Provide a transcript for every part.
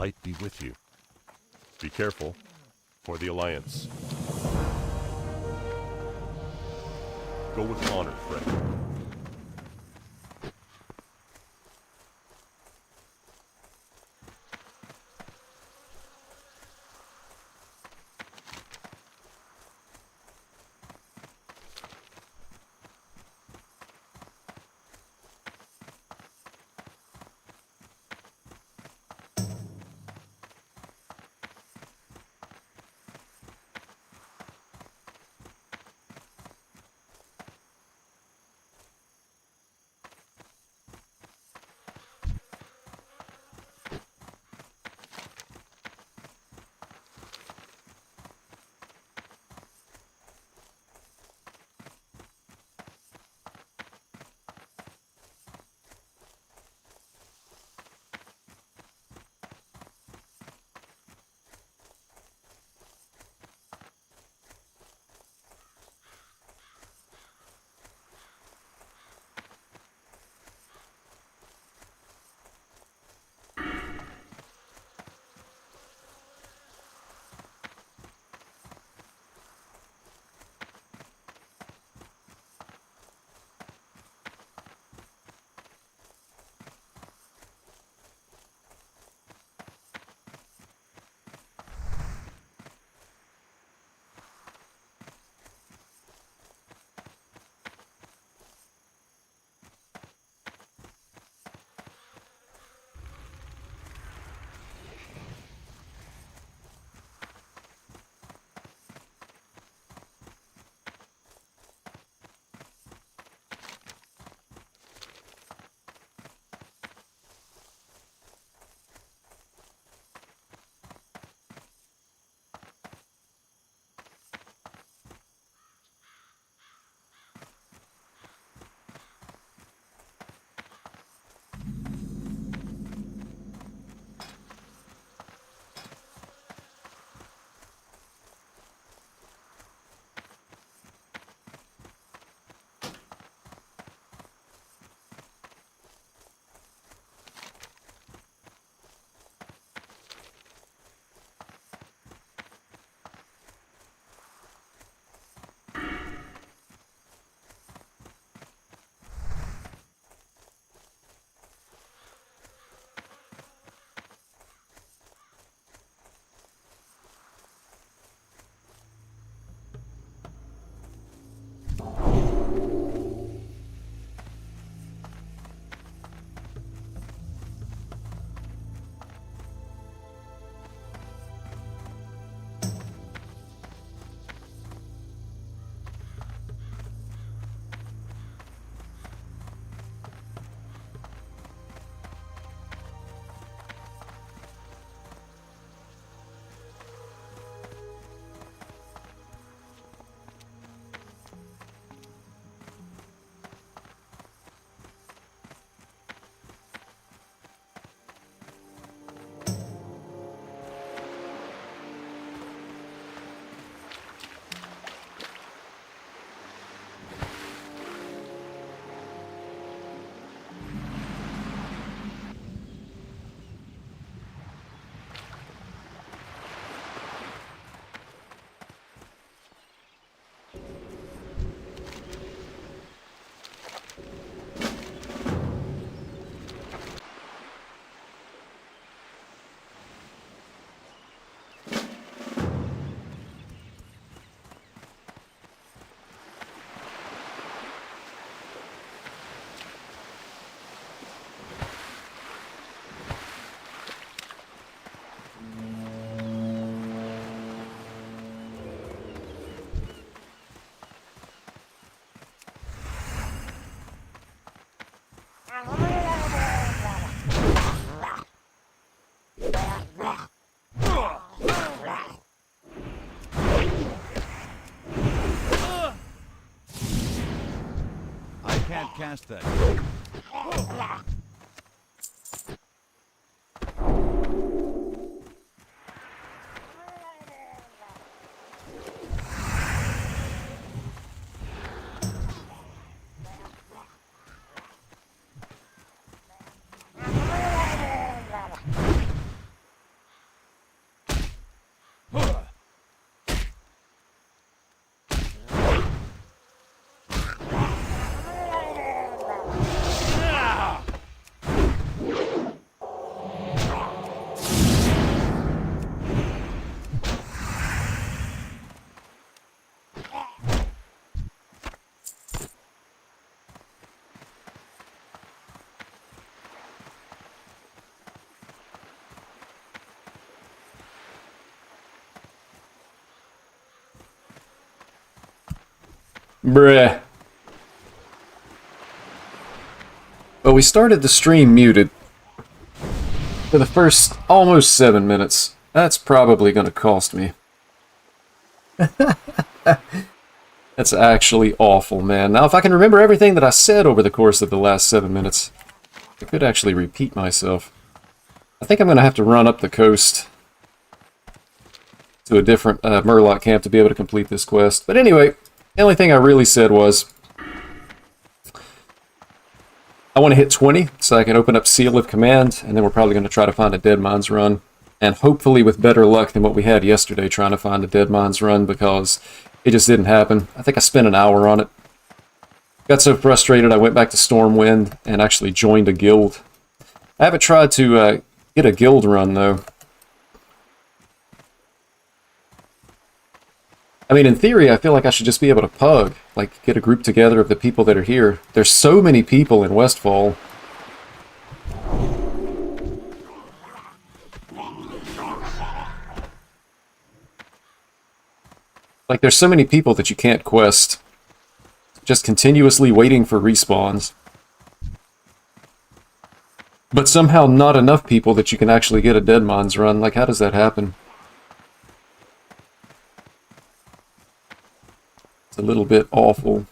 Light be with you. Be careful, for the Alliance. Go with honor, friend. cast that. Bruh. Well, we started the stream muted for the first almost 7 minutes. That's probably going to cost me. That's actually awful, man. Now, if I can remember everything that I said over the course of the last 7 minutes, I could actually repeat myself. I think I'm going to have to run up the coast to a different Murloc camp to be able to complete this quest. But anyway, the only thing I really said was I want to hit 20 so I can open up Seal of Command, and then we're probably going to try to find a Dead Mines run. And hopefully with better luck than what we had yesterday trying to find a Dead Mines run, because it just didn't happen. I think I spent an hour on it. Got so frustrated I went back to Stormwind and actually joined a guild. I haven't tried to get a guild run though. I mean, in theory, I feel like I should just be able to pug, like get a group together of the people that are here. There's so many people in Westfall. Like, there's so many people that you can't quest. Just continuously waiting for respawns. But somehow not enough people that you can actually get a Dead Mines run. Like, how does that happen? It's a little bit awful.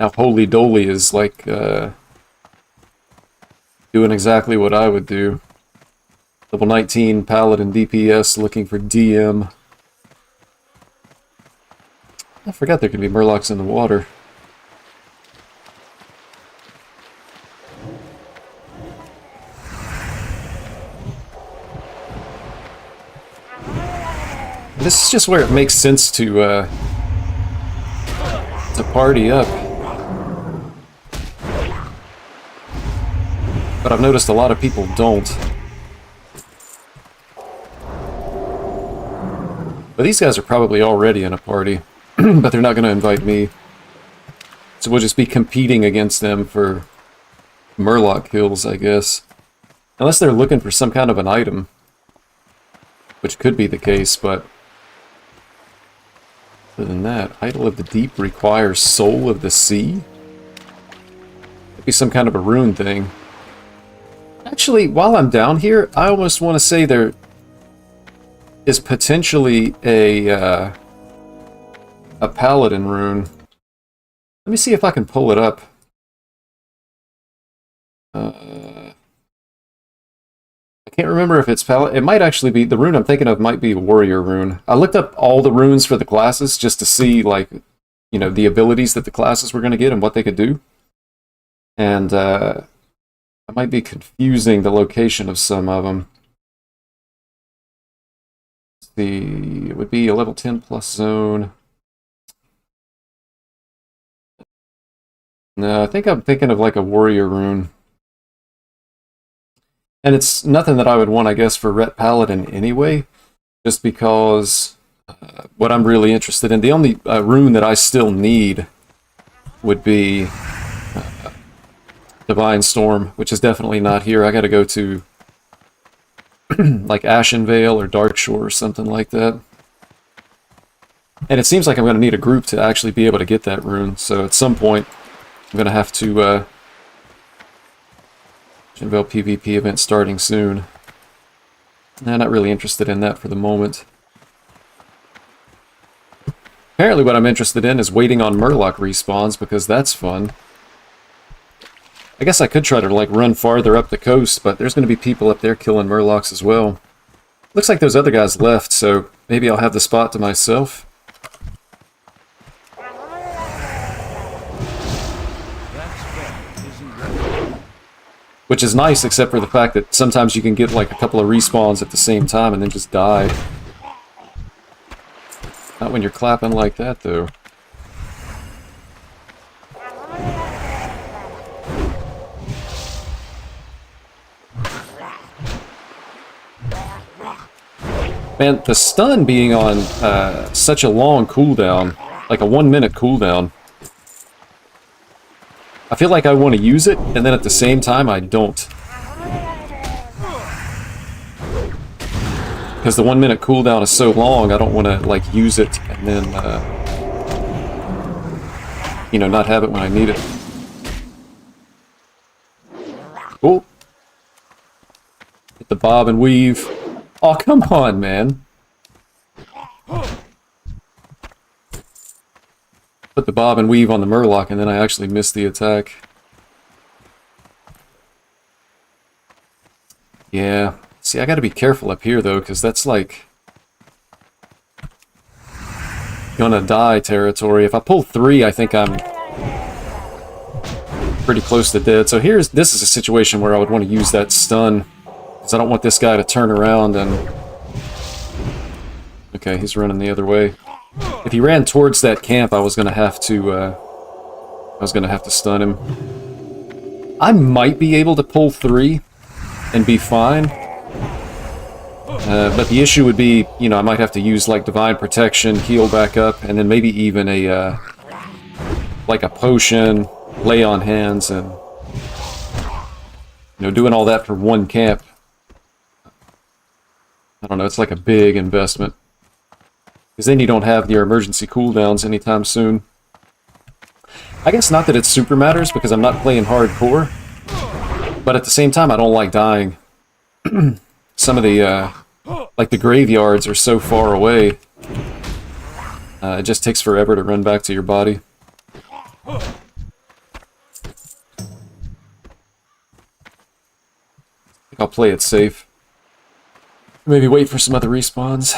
Now, Holy Doly is like doing exactly what I would do. Level 19 Paladin DPS looking for DM. I forgot there could be Murlocs in the water. This is just where it makes sense to party up. But I've noticed a lot of people don't. But these guys are probably already in a party, but they're not going to invite me. So we'll just be competing against them for Murloc kills, I guess. Unless they're looking for some kind of an item. Which could be the case, but other than that, Idol of the Deep requires Soul of the Sea? Could be some kind of a rune thing. Actually, while I'm down here, I almost want to say there is potentially a Paladin rune. Let me see if I can pull it up. I can't remember if it's Paladin. It might actually be, the rune I'm thinking of might be a warrior rune. I looked up all the runes for the classes just to see, like, you know, the abilities that the classes were going to get and what they could do. And I might be confusing the location of some of them. It would be a level 10 plus zone. No, I think I'm thinking of like a warrior rune. And it's nothing that I would want, I guess, for Ret Paladin anyway, just because what I'm really interested in, the only rune that I still need would be Divine Storm, which is definitely not here. I gotta go to like Ashenvale or Darkshore or something like that. And it seems like I'm going to need a group to actually be able to get that rune, so at some point I'm going to have to Ashenvale PvP event starting soon. I'm not really interested in that for the moment. Apparently what I'm interested in is waiting on Murloc respawns, because that's fun. I guess I could try to, like, run farther up the coast, but there's going to be people up there killing Murlocs as well. Looks like those other guys left, so maybe I'll have the spot to myself. Which is nice, except for the fact that sometimes you can get like a couple of respawns at the same time and then just die. Not when you're clapping like that, though. Man, the stun being on such a long cooldown, like a 1 minute cooldown, I feel like I want to use it, and then at the same time I don't. Because the 1 minute cooldown is so long, I don't want to, like, use it and then, you know, not have it when I need it. Oh! Hit the bob and weave. Oh, come on, man! Put the bob and weave on the Murloc, and then I actually missed the attack. Yeah. See, I gotta be careful up here, though, because that's, like, gonna die territory. If I pull 3, I think I'm pretty close to dead. So this is a situation where I would want to use that stun, because I don't want this guy to turn around and... Okay, he's running the other way. If he ran towards that camp, I was gonna have to stun him. I might be able to pull 3 and be fine. But the issue would be, you know, I might have to use, like, Divine Protection, heal back up, and then maybe even a, like a potion, lay on hands, and, you know, doing all that for 1 camp. I don't know, it's like a big investment. Because then you don't have your emergency cooldowns anytime soon. I guess not that it super matters, because I'm not playing hardcore. But at the same time, I don't like dying. Some of the, like the graveyards are so far away. It just takes forever to run back to your body. I think I'll play it safe. Maybe wait for some other respawns.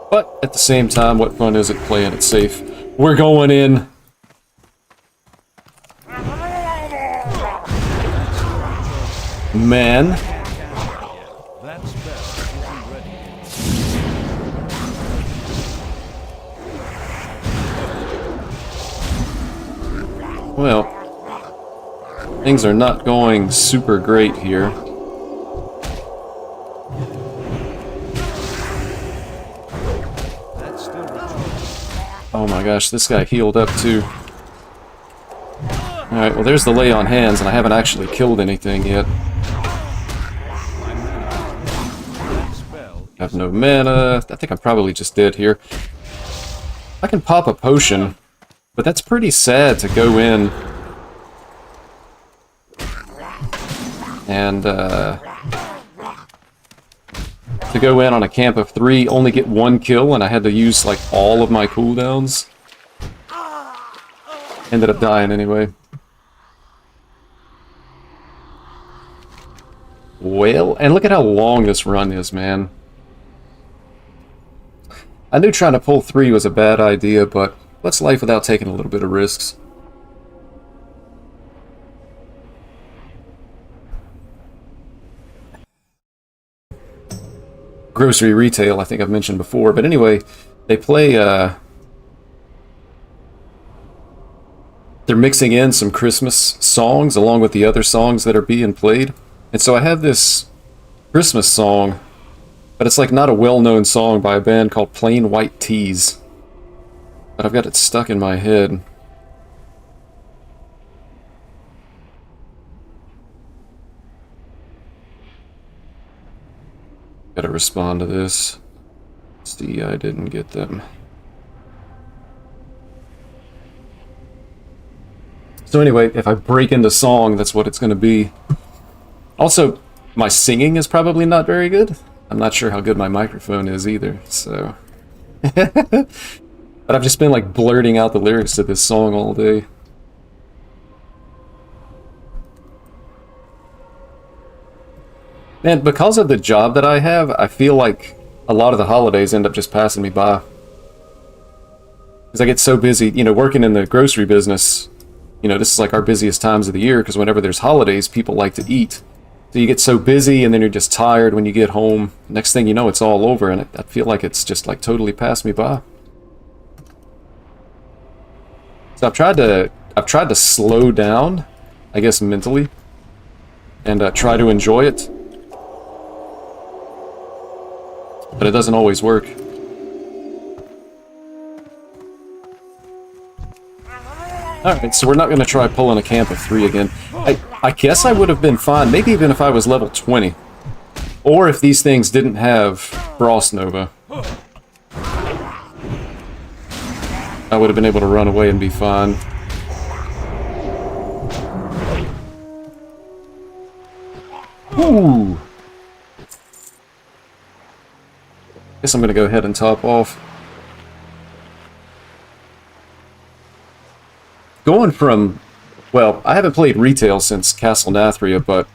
But at the same time, what fun is it playing it safe? We're going in. Man. Well, things are not going super great here. Oh my gosh, this guy healed up too. Alright, well there's the lay on hands, and I haven't actually killed anything yet. I have no mana. I think I'm probably just dead here. I can pop a potion, but that's pretty sad to go in and to go in on a camp of 3, only get 1 kill, and I had to use like all of my cooldowns. Ended up dying anyway. Well, and look at how long this run is, man. I knew trying to pull 3 was a bad idea, but what's life without taking a little bit of risks? Grocery retail, I think I've mentioned before, but anyway, they play, they're mixing in some Christmas songs along with the other songs that are being played. And so I have this Christmas song, but it's like not a well-known song by a band called Plain White Tees. But I've got it stuck in my head. Gotta respond to this. See, I didn't get them. So anyway, if I break into song, that's what it's gonna be. Also, my singing is probably not very good. I'm not sure how good my microphone is either, so... But I've just been, like, blurting out the lyrics to this song all day. Man, because of the job that I have, I feel like a lot of the holidays end up just passing me by. Because I get so busy, you know, working in the grocery business, you know, this is like our busiest times of the year, because whenever there's holidays, people like to eat. So you get so busy, and then you're just tired when you get home. Next thing you know, it's all over, and I feel like it's just, like, totally passed me by. So I've tried to slow down, I guess, mentally, and try to enjoy it. But it doesn't always work. Alright, so we're not going to try pulling a camp of 3 again. I guess I would have been fine, maybe even if I was level 20. Or if these things didn't have Frost Nova. I would have been able to run away and be fine. Ooh! Guess I'm going to go ahead and top off. Going from, well, I haven't played retail since Castle Nathria, but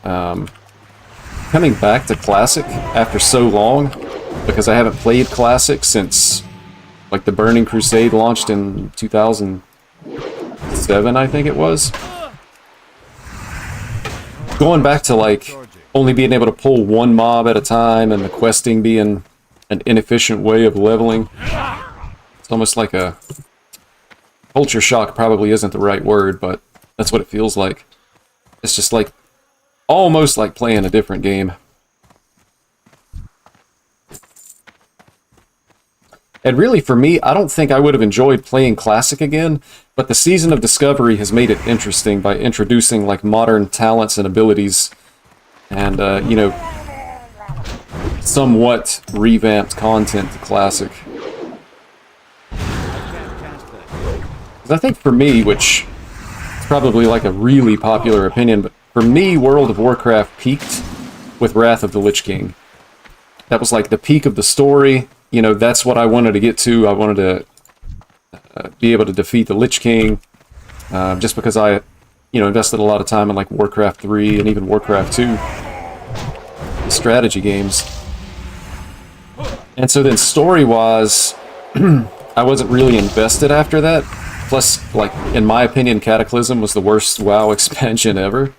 coming back to Classic after so long, because I haven't played Classic since, like, the Burning Crusade launched in 2007, I think it was. Going back to, like, only being able to pull one mob at a time, and the questing being an inefficient way of leveling. It's almost like a... Culture shock probably isn't the right word, but that's what it feels like. It's just like, almost like playing a different game. And really, for me, I don't think I would have enjoyed playing Classic again, but the Season of Discovery has made it interesting by introducing, like, modern talents and abilities, and, you know, somewhat revamped content to Classic. I think for me, which is probably like a really popular opinion, but for me, World of Warcraft peaked with Wrath of the Lich King. That was like the peak of the story. You know, that's what I wanted to get to. I wanted to be able to defeat the Lich King, just because I, you know, invested a lot of time in like Warcraft 3 and even Warcraft 2, the strategy games. And so then story-wise, I wasn't really invested after that. Plus, like, in my opinion, Cataclysm was the worst WoW expansion ever.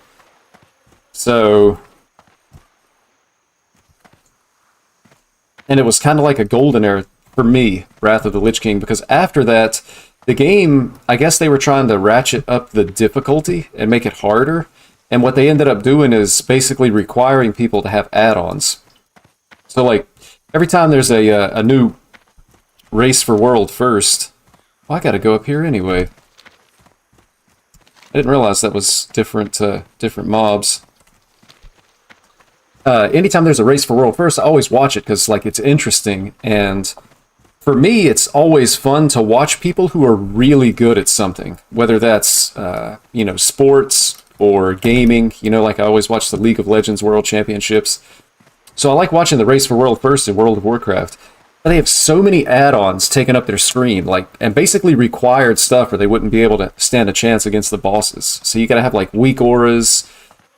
So... And it was kind of like a golden era for me, Wrath of the Lich King, because after that, the game, I guess they were trying to ratchet up the difficulty and make it harder. And what they ended up doing is basically requiring people to have add-ons. So, like, every time there's a new race for world first... Well, I gotta go up here anyway. I didn't realize that was different mobs. Anytime there's a race for world first, I always watch it because, like, it's interesting. And for me, it's always fun to watch people who are really good at something. Whether that's, you know, sports or gaming. You know, like I always watch the League of Legends World Championships. So I like watching the race for world first in World of Warcraft. They have so many add-ons taking up their screen, like, and basically required stuff or they wouldn't be able to stand a chance against the bosses. So you gotta have, like, weak auras,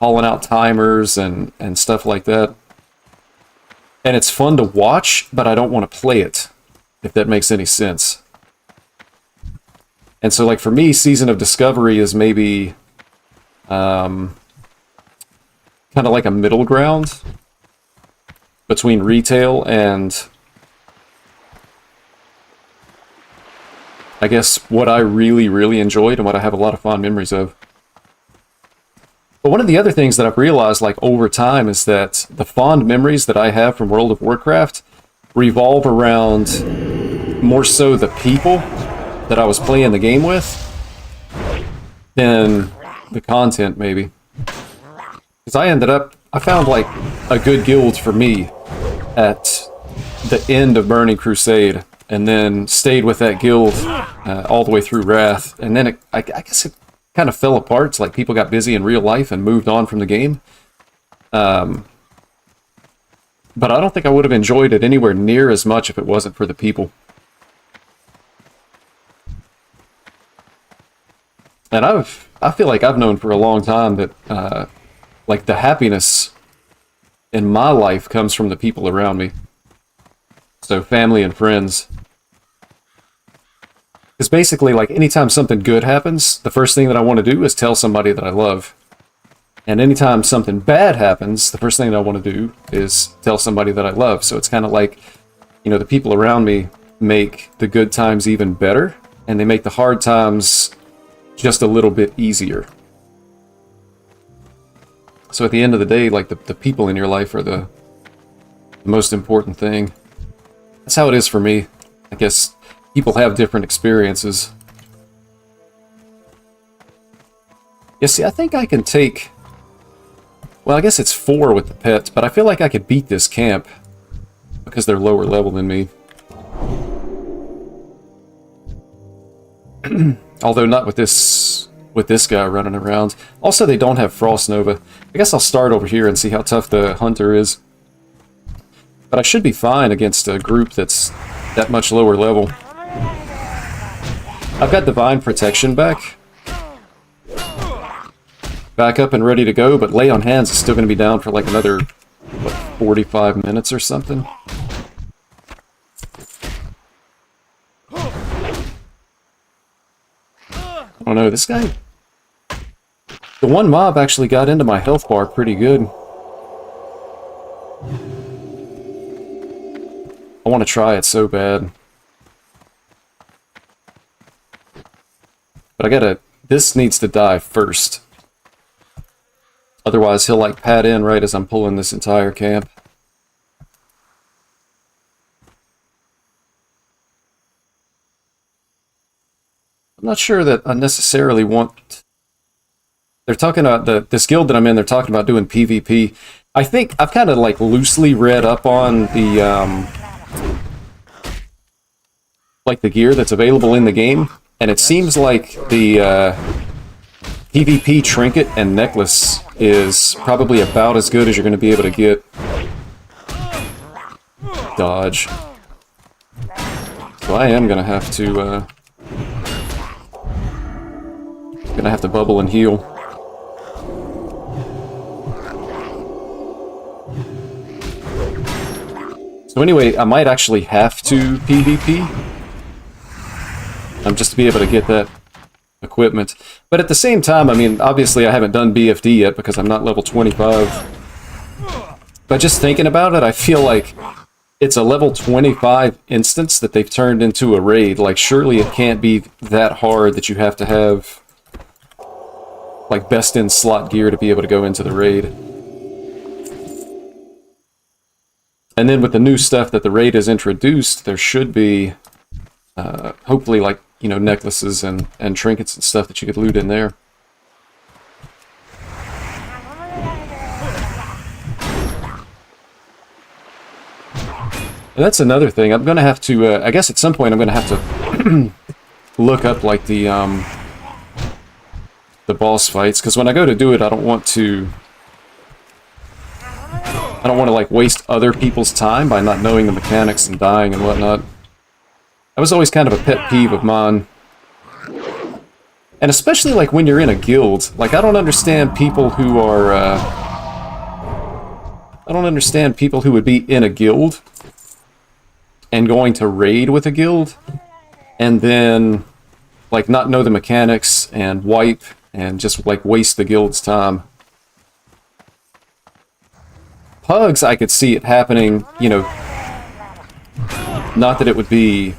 calling out timers, and stuff like that. And it's fun to watch, but I don't want to play it, if that makes any sense. And so, like, for me, Season of Discovery is maybe kind of like a middle ground between retail and... I guess what I really, really enjoyed and what I have a lot of fond memories of. But one of the other things that I've realized, like, over time is that the fond memories that I have from World of Warcraft revolve around more so the people that I was playing the game with than the content, maybe. Because I found, like, a good guild for me at the end of Burning Crusade, and then stayed with that guild all the way through Wrath. And then I guess it kind of fell apart. It's like people got busy in real life and moved on from the game. But But I don't think I would have enjoyed it anywhere near as much if it wasn't for the people. And I feel like I've known for a long time that like the happiness in my life comes from the people around me. So family and friends. Because basically, like, anytime something good happens, the first thing that I want to do is tell somebody that I love. And anytime something bad happens, the first thing that I want to do is tell somebody that I love. So it's kind of like, you know, the people around me make the good times even better, and they make the hard times just a little bit easier. So at the end of the day, like, the people in your life are the most important thing. That's how it is for me. I guess people have different experiences. Yeah, see, I think I can take... Well, I guess it's 4 with the pets, but I feel like I could beat this camp because they're lower level than me. Although not with this guy running around. Also, they don't have Frost Nova. I guess I'll start over here and see how tough the Hunter is. But I should be fine against a group that's that much lower level. I've got Divine Protection back. Back up and ready to go, but Lay on Hands is still going to be down for like another, what, 45 minutes or something? I don't know, this guy... The one mob actually got into my health bar pretty good. I want to try it so bad. But I gotta... This needs to die first. Otherwise he'll like pad in right as I'm pulling this entire camp. I'm not sure that I necessarily want... They're talking about this guild that I'm in, they're talking about doing PvP. I think I've kind of like loosely read up on the like the gear that's available in the game, and it seems like the PvP trinket and necklace is probably about as good as you're going to be able to get. Dodge. So I am going to have to bubble and heal. So anyway, I might actually have to PvP. Just to be able to get that equipment. But at the same time, I mean, obviously I haven't done BFD yet because I'm not level 25. But just thinking about it, I feel like it's a level 25 instance that they've turned into a raid. Like, surely it can't be that hard that you have to have, like, best-in-slot gear to be able to go into the raid. And then with the new stuff that the raid has introduced, there should be, hopefully, like, you know, necklaces and trinkets and stuff that you could loot in there. And that's another thing. I'm going to have to, I guess at some point I'm going to have to look up, like, the boss fights, because when I go to do it, I don't want to, like, waste other people's time by not knowing the mechanics and dying and whatnot. That was always kind of a pet peeve of mine. And especially, like, when you're in a guild. Like, I don't understand people who are, I don't understand people who would be in a guild and going to raid with a guild and then, like, not know the mechanics and wipe and just, like, waste the guild's time. Pugs, I could see it happening, you know, not that it would be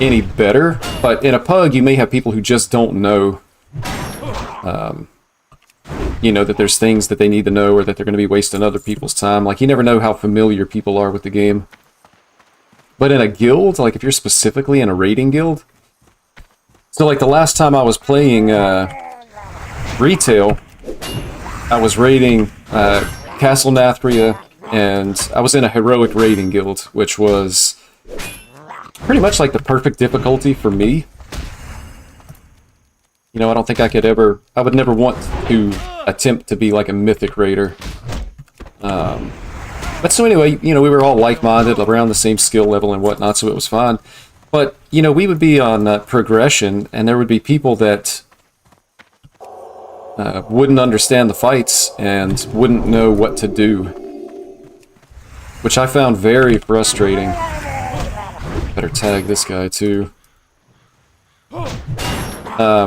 any better, but in a pug you may have people who just don't know, you know, that there's things that they need to know or that they're going to be wasting other people's time. Like, you never know how familiar people are with the game. But in a guild, like if you're specifically in a raiding guild, so like the last time I was playing retail, I was raiding Castle Nathria, and I was in a heroic raiding guild, which was pretty much like the perfect difficulty for me. You know, I don't think I would never want to attempt to be like a mythic raider. But so anyway, you know, we were all like-minded, around the same skill level and whatnot, so it was fine. But, you know, we would be on progression, and there would be people that wouldn't understand the fights and wouldn't know what to do, which I found very frustrating. Better tag this guy, too.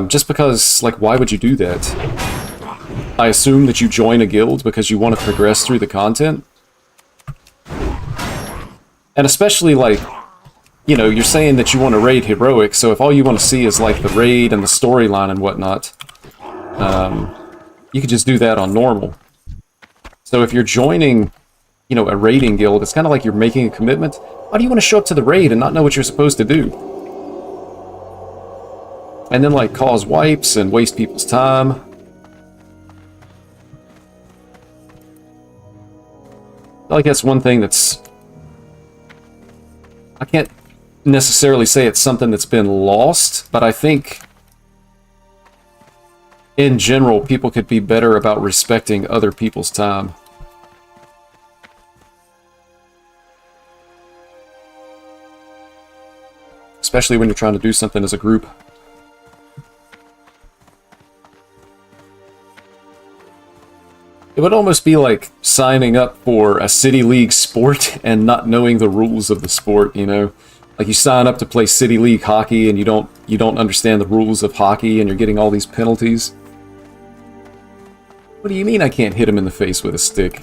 Just because, like, why would you do that? I assume that you join a guild because you want to progress through the content. And especially, like, you know, you're saying that you want to raid heroic, so if all you want to see is, like, the raid and the storyline and whatnot, you could just do that on normal. So if you're joining, you know, a raiding guild, it's kind of like you're making a commitment. Why do you want to show up to the raid and not know what you're supposed to do? And then, like, cause wipes and waste people's time. I feel like that's one thing that's... I can't necessarily say it's something that's been lost, but I think in general people could be better about respecting other people's time. Especially when you're trying to do something as a group. It would almost be like signing up for a City League sport and not knowing the rules of the sport, you know? Like you sign up to play City League hockey and you don't understand the rules of hockey and you're getting all these penalties. What do you mean I can't hit him in the face with a stick?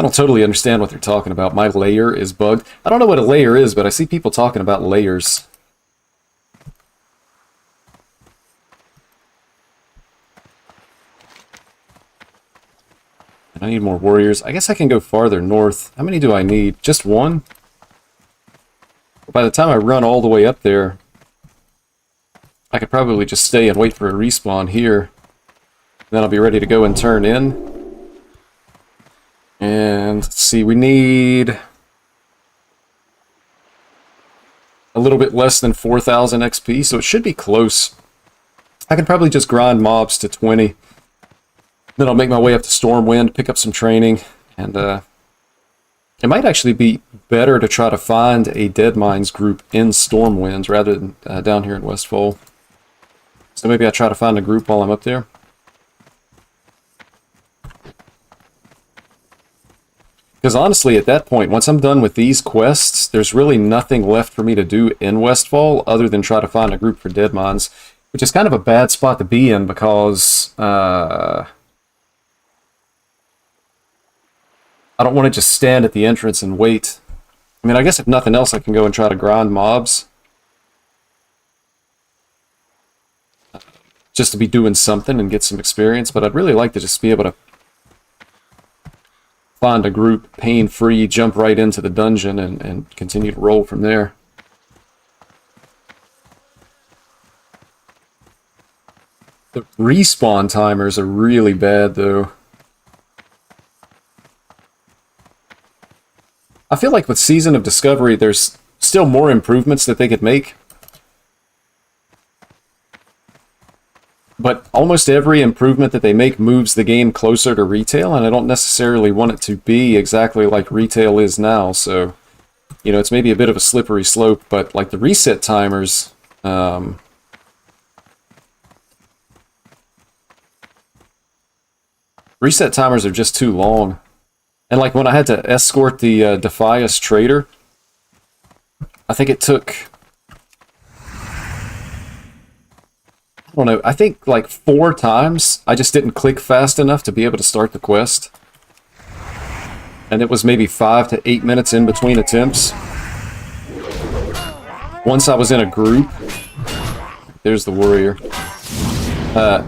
I don't totally understand what they're talking about. My layer is bugged. I don't know what a layer is, but I see people talking about layers. And I need more warriors. I guess I can go farther north. How many do I need? Just one? By the time I run all the way up there, I could probably just stay and wait for a respawn here. Then I'll be ready to go and turn in. And let's see, we need a little bit less than 4,000 XP, so it should be close. I could probably just grind mobs to 20. Then I'll make my way up to Stormwind, pick up some training, and it might actually be better to try to find a Deadmines group in Stormwind rather than down here in Westfall. So maybe I try to find a group while I'm up there. Because honestly, at that point, once I'm done with these quests, there's really nothing left for me to do in Westfall other than try to find a group for Deadmines, which is kind of a bad spot to be in because I don't want to just stand at the entrance and wait. I mean, I guess if nothing else, I can go and try to grind mobs. Just to be doing something and get some experience, but I'd really like to just be able to find a group pain-free, jump right into the dungeon, and continue to roll from there. The respawn timers are really bad, though. I feel like with Season of Discovery, there's still more improvements that they could make. But almost every improvement that they make moves the game closer to retail, and I don't necessarily want it to be exactly like retail is now, so, you know, it's maybe a bit of a slippery slope, but like the reset timers, reset timers are just too long. And like when I had to escort the Defias trader, I think it took... I don't know, I think like 4 times I just didn't click fast enough to be able to start the quest. And it was maybe 5 to 8 minutes in between attempts. Once I was in a group... There's the warrior.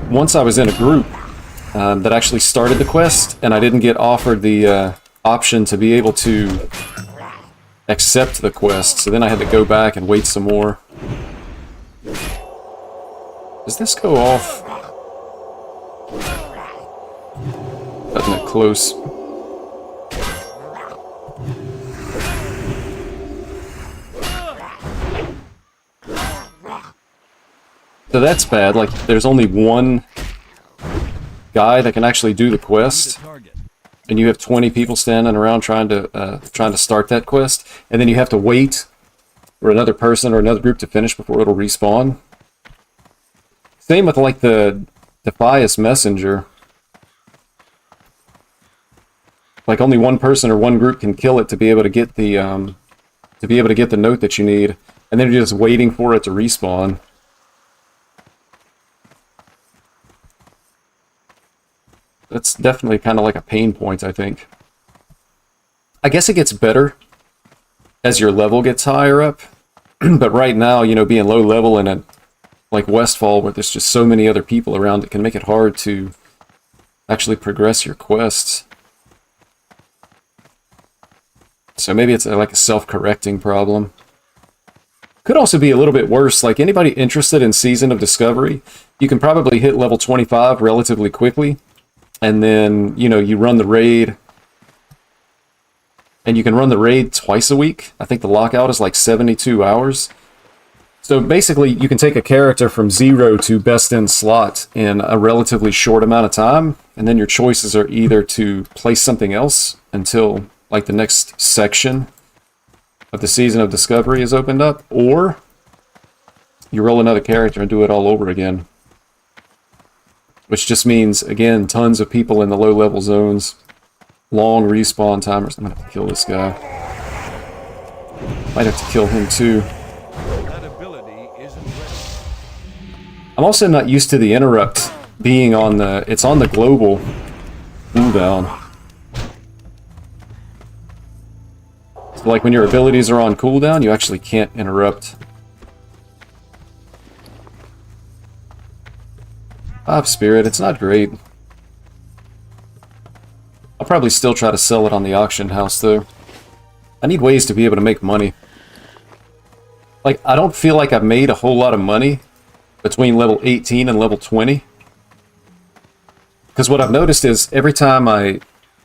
Once I was in a group that actually started the quest, and I didn't get offered the option to be able to accept the quest, so then I had to go back and wait some more. Does this go off? Doesn't it close? So that's bad. Like, there's only one guy that can actually do the quest, and you have 20 people standing around trying to start that quest, and then you have to wait for another person or another group to finish before it'll respawn. Same with like the Defias Messenger. Like only one person or one group can kill it to be able to get the note that you need, and then you're just waiting for it to respawn. That's definitely kind of like a pain point, I think. I guess it gets better as your level gets higher up, but right now, you know, being low level in a like Westfall, where there's just so many other people around, it can make it hard to actually progress your quests. So maybe it's like a self-correcting problem. Could also be a little bit worse. Like anybody interested in Season of Discovery, you can probably hit level 25 relatively quickly. And then, you know, you run the raid. And you can run the raid twice a week. I think the lockout is like 72 hours. So basically, you can take a character from 0 to best in slot in a relatively short amount of time. And then your choices are either to play something else until like the next section of the Season of Discovery is opened up, or you roll another character and do it all over again. Which just means, again, tons of people in the low-level zones, long respawn timers. I'm going to have to kill this guy. Might have to kill him too. I'm also not used to the interrupt being on the... It's on the global cooldown. So like when your abilities are on cooldown, you actually can't interrupt. Pop Spirit, it's not great. I'll probably still try to sell it on the auction house though. I need ways to be able to make money. Like, I don't feel like I've made a whole lot of money between level 18 and level 20. Because what I've noticed is every time I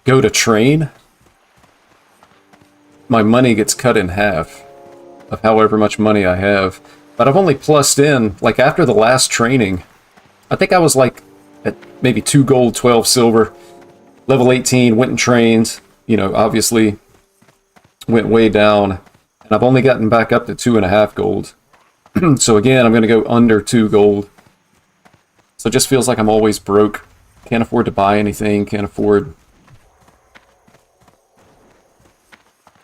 go to train, my money gets cut in half of however much money I have. But I've only plussed in, like after the last training, I think I was like at maybe 2 gold, 12 silver, level 18, went and trained, you know, obviously went way down, and I've only gotten back up to 2.5 gold. So again, I'm going to go under 2 gold. So it just feels like I'm always broke. Can't afford to buy anything, can't afford...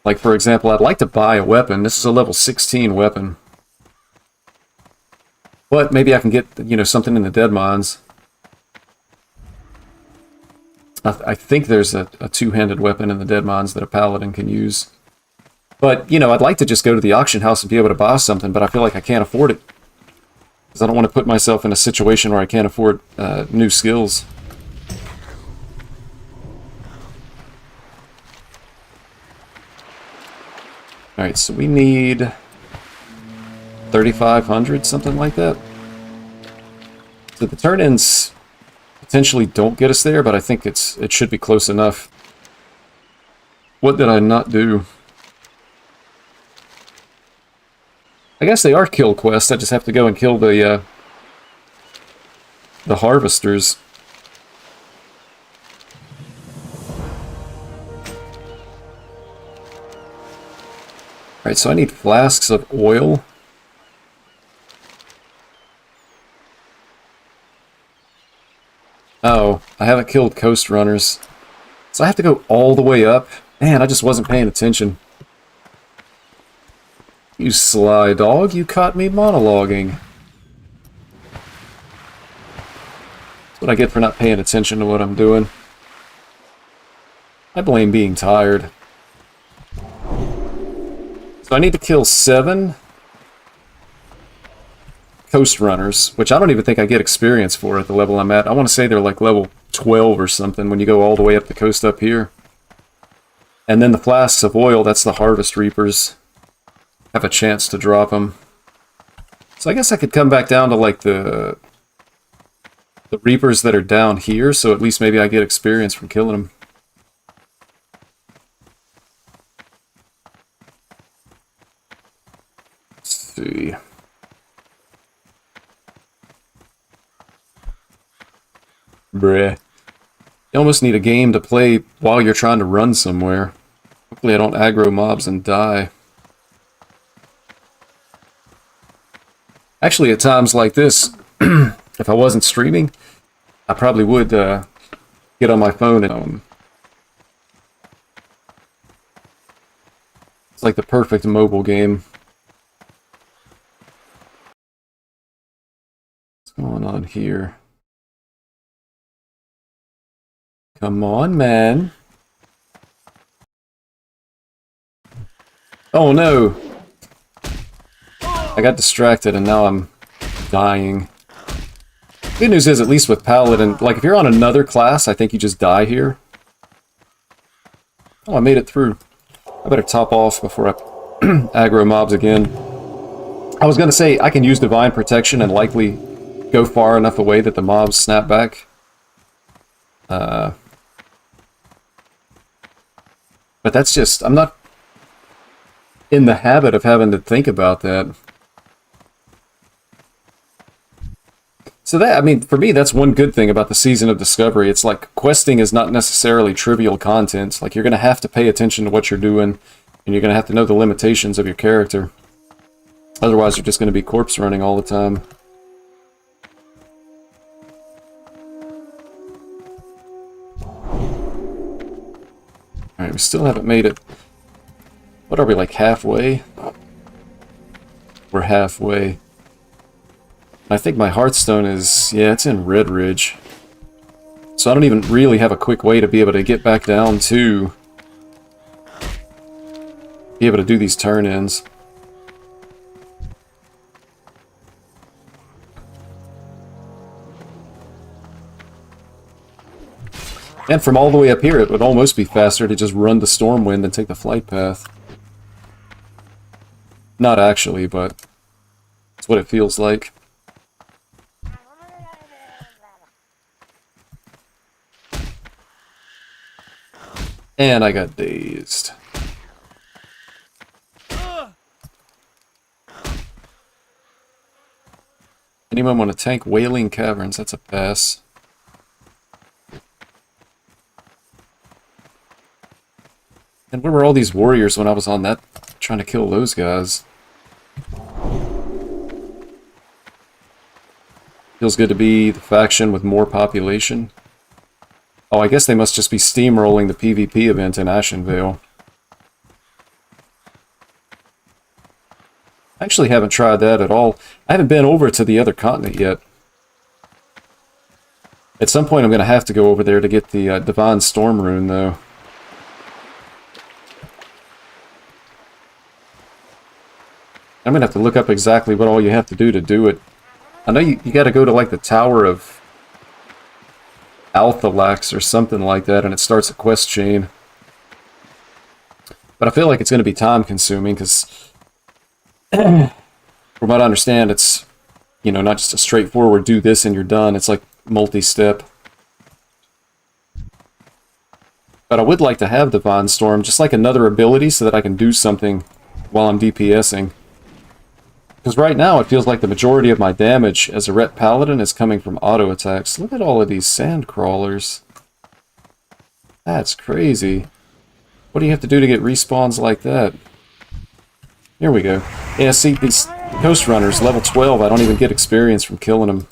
Like, for example, I'd like to buy a weapon. This is a level 16 weapon. But maybe I can get, you know, something in the Dead Mines. I think there's a two-handed weapon in the Dead Mines that a Paladin can use. But, you know, I'd like to just go to the auction house and be able to buy something, but I feel like I can't afford it. Because I don't want to put myself in a situation where I can't afford new skills. Alright, so we need 3,500, something like that. So the turn-ins potentially don't get us there, but I think it should be close enough. What did I not do? I guess they are kill quests. I just have to go and kill the harvesters. Alright, so I need flasks of oil. Oh, I haven't killed coast runners. So I have to go all the way up? Man, I just wasn't paying attention. You sly dog, you caught me monologuing. That's what I get for not paying attention to what I'm doing. I blame being tired. So I need to kill 7 coast runners, which I don't even think I get experience for at the level I'm at. I want to say they're like level 12 or something when you go all the way up the coast up here. And then the flasks of oil, that's the harvest reapers. Have a chance to drop them. So I guess I could come back down to like the reapers that are down here, so at least maybe I get experience from killing them. Let's see. Bruh. You almost need a game to play while you're trying to run somewhere. Hopefully I don't aggro mobs and die. Actually, at times like this, if I wasn't streaming, I probably would get on my phone and it's like the perfect mobile game. What's going on here? Come on, man. Oh no! I got distracted and now I'm dying. Good news is, at least with Paladin, like if you're on another class, I think you just die here. Oh, I made it through. I better top off before I aggro mobs again. I was gonna say, I can use Divine Protection and likely go far enough away that the mobs snap back. But that's just, I'm not in the habit of having to think about that. So that, I mean, for me, that's one good thing about the Season of Discovery. It's like, questing is not necessarily trivial content. Like, you're going to have to pay attention to what you're doing, and you're going to have to know the limitations of your character. Otherwise, you're just going to be corpse running all the time. Alright, we still haven't made it. What are we, like halfway? We're halfway. I think my Hearthstone is, yeah, it's in Red Ridge. So I don't even really have a quick way to be able to get back down to be able to do these turn-ins. And from all the way up here, it would almost be faster to just run the Stormwind than take the flight path. Not actually, but it's what it feels like. And I got dazed. Anyone want to tank Wailing Caverns? That's a pass. And where were all these warriors when I was on that, trying to kill those guys? Feels good to be the faction with more population. Oh, I guess they must just be steamrolling the PvP event in Ashenvale. I actually haven't tried that at all. I haven't been over to the other continent yet. At some point I'm going to have to go over there to get the Divine Storm Rune, though. I'm going to have to look up exactly what all you have to do it. I know you got to go to like the Tower of Althalax or something like that, and it starts a quest chain. But I feel like it's going to be time consuming, because from what I understand, it's, you know, not just a straightforward do this and you're done. It's like multi-step. But I would like to have Divine Storm, just like another ability, so that I can do something while I'm DPSing. Because right now it feels like the majority of my damage as a Ret Paladin is coming from auto attacks. Look at all of these sand crawlers. That's crazy. What do you have to do to get respawns like that? Here we go. Yeah, see, these Coast Runners, level 12, I don't even get experience from killing them.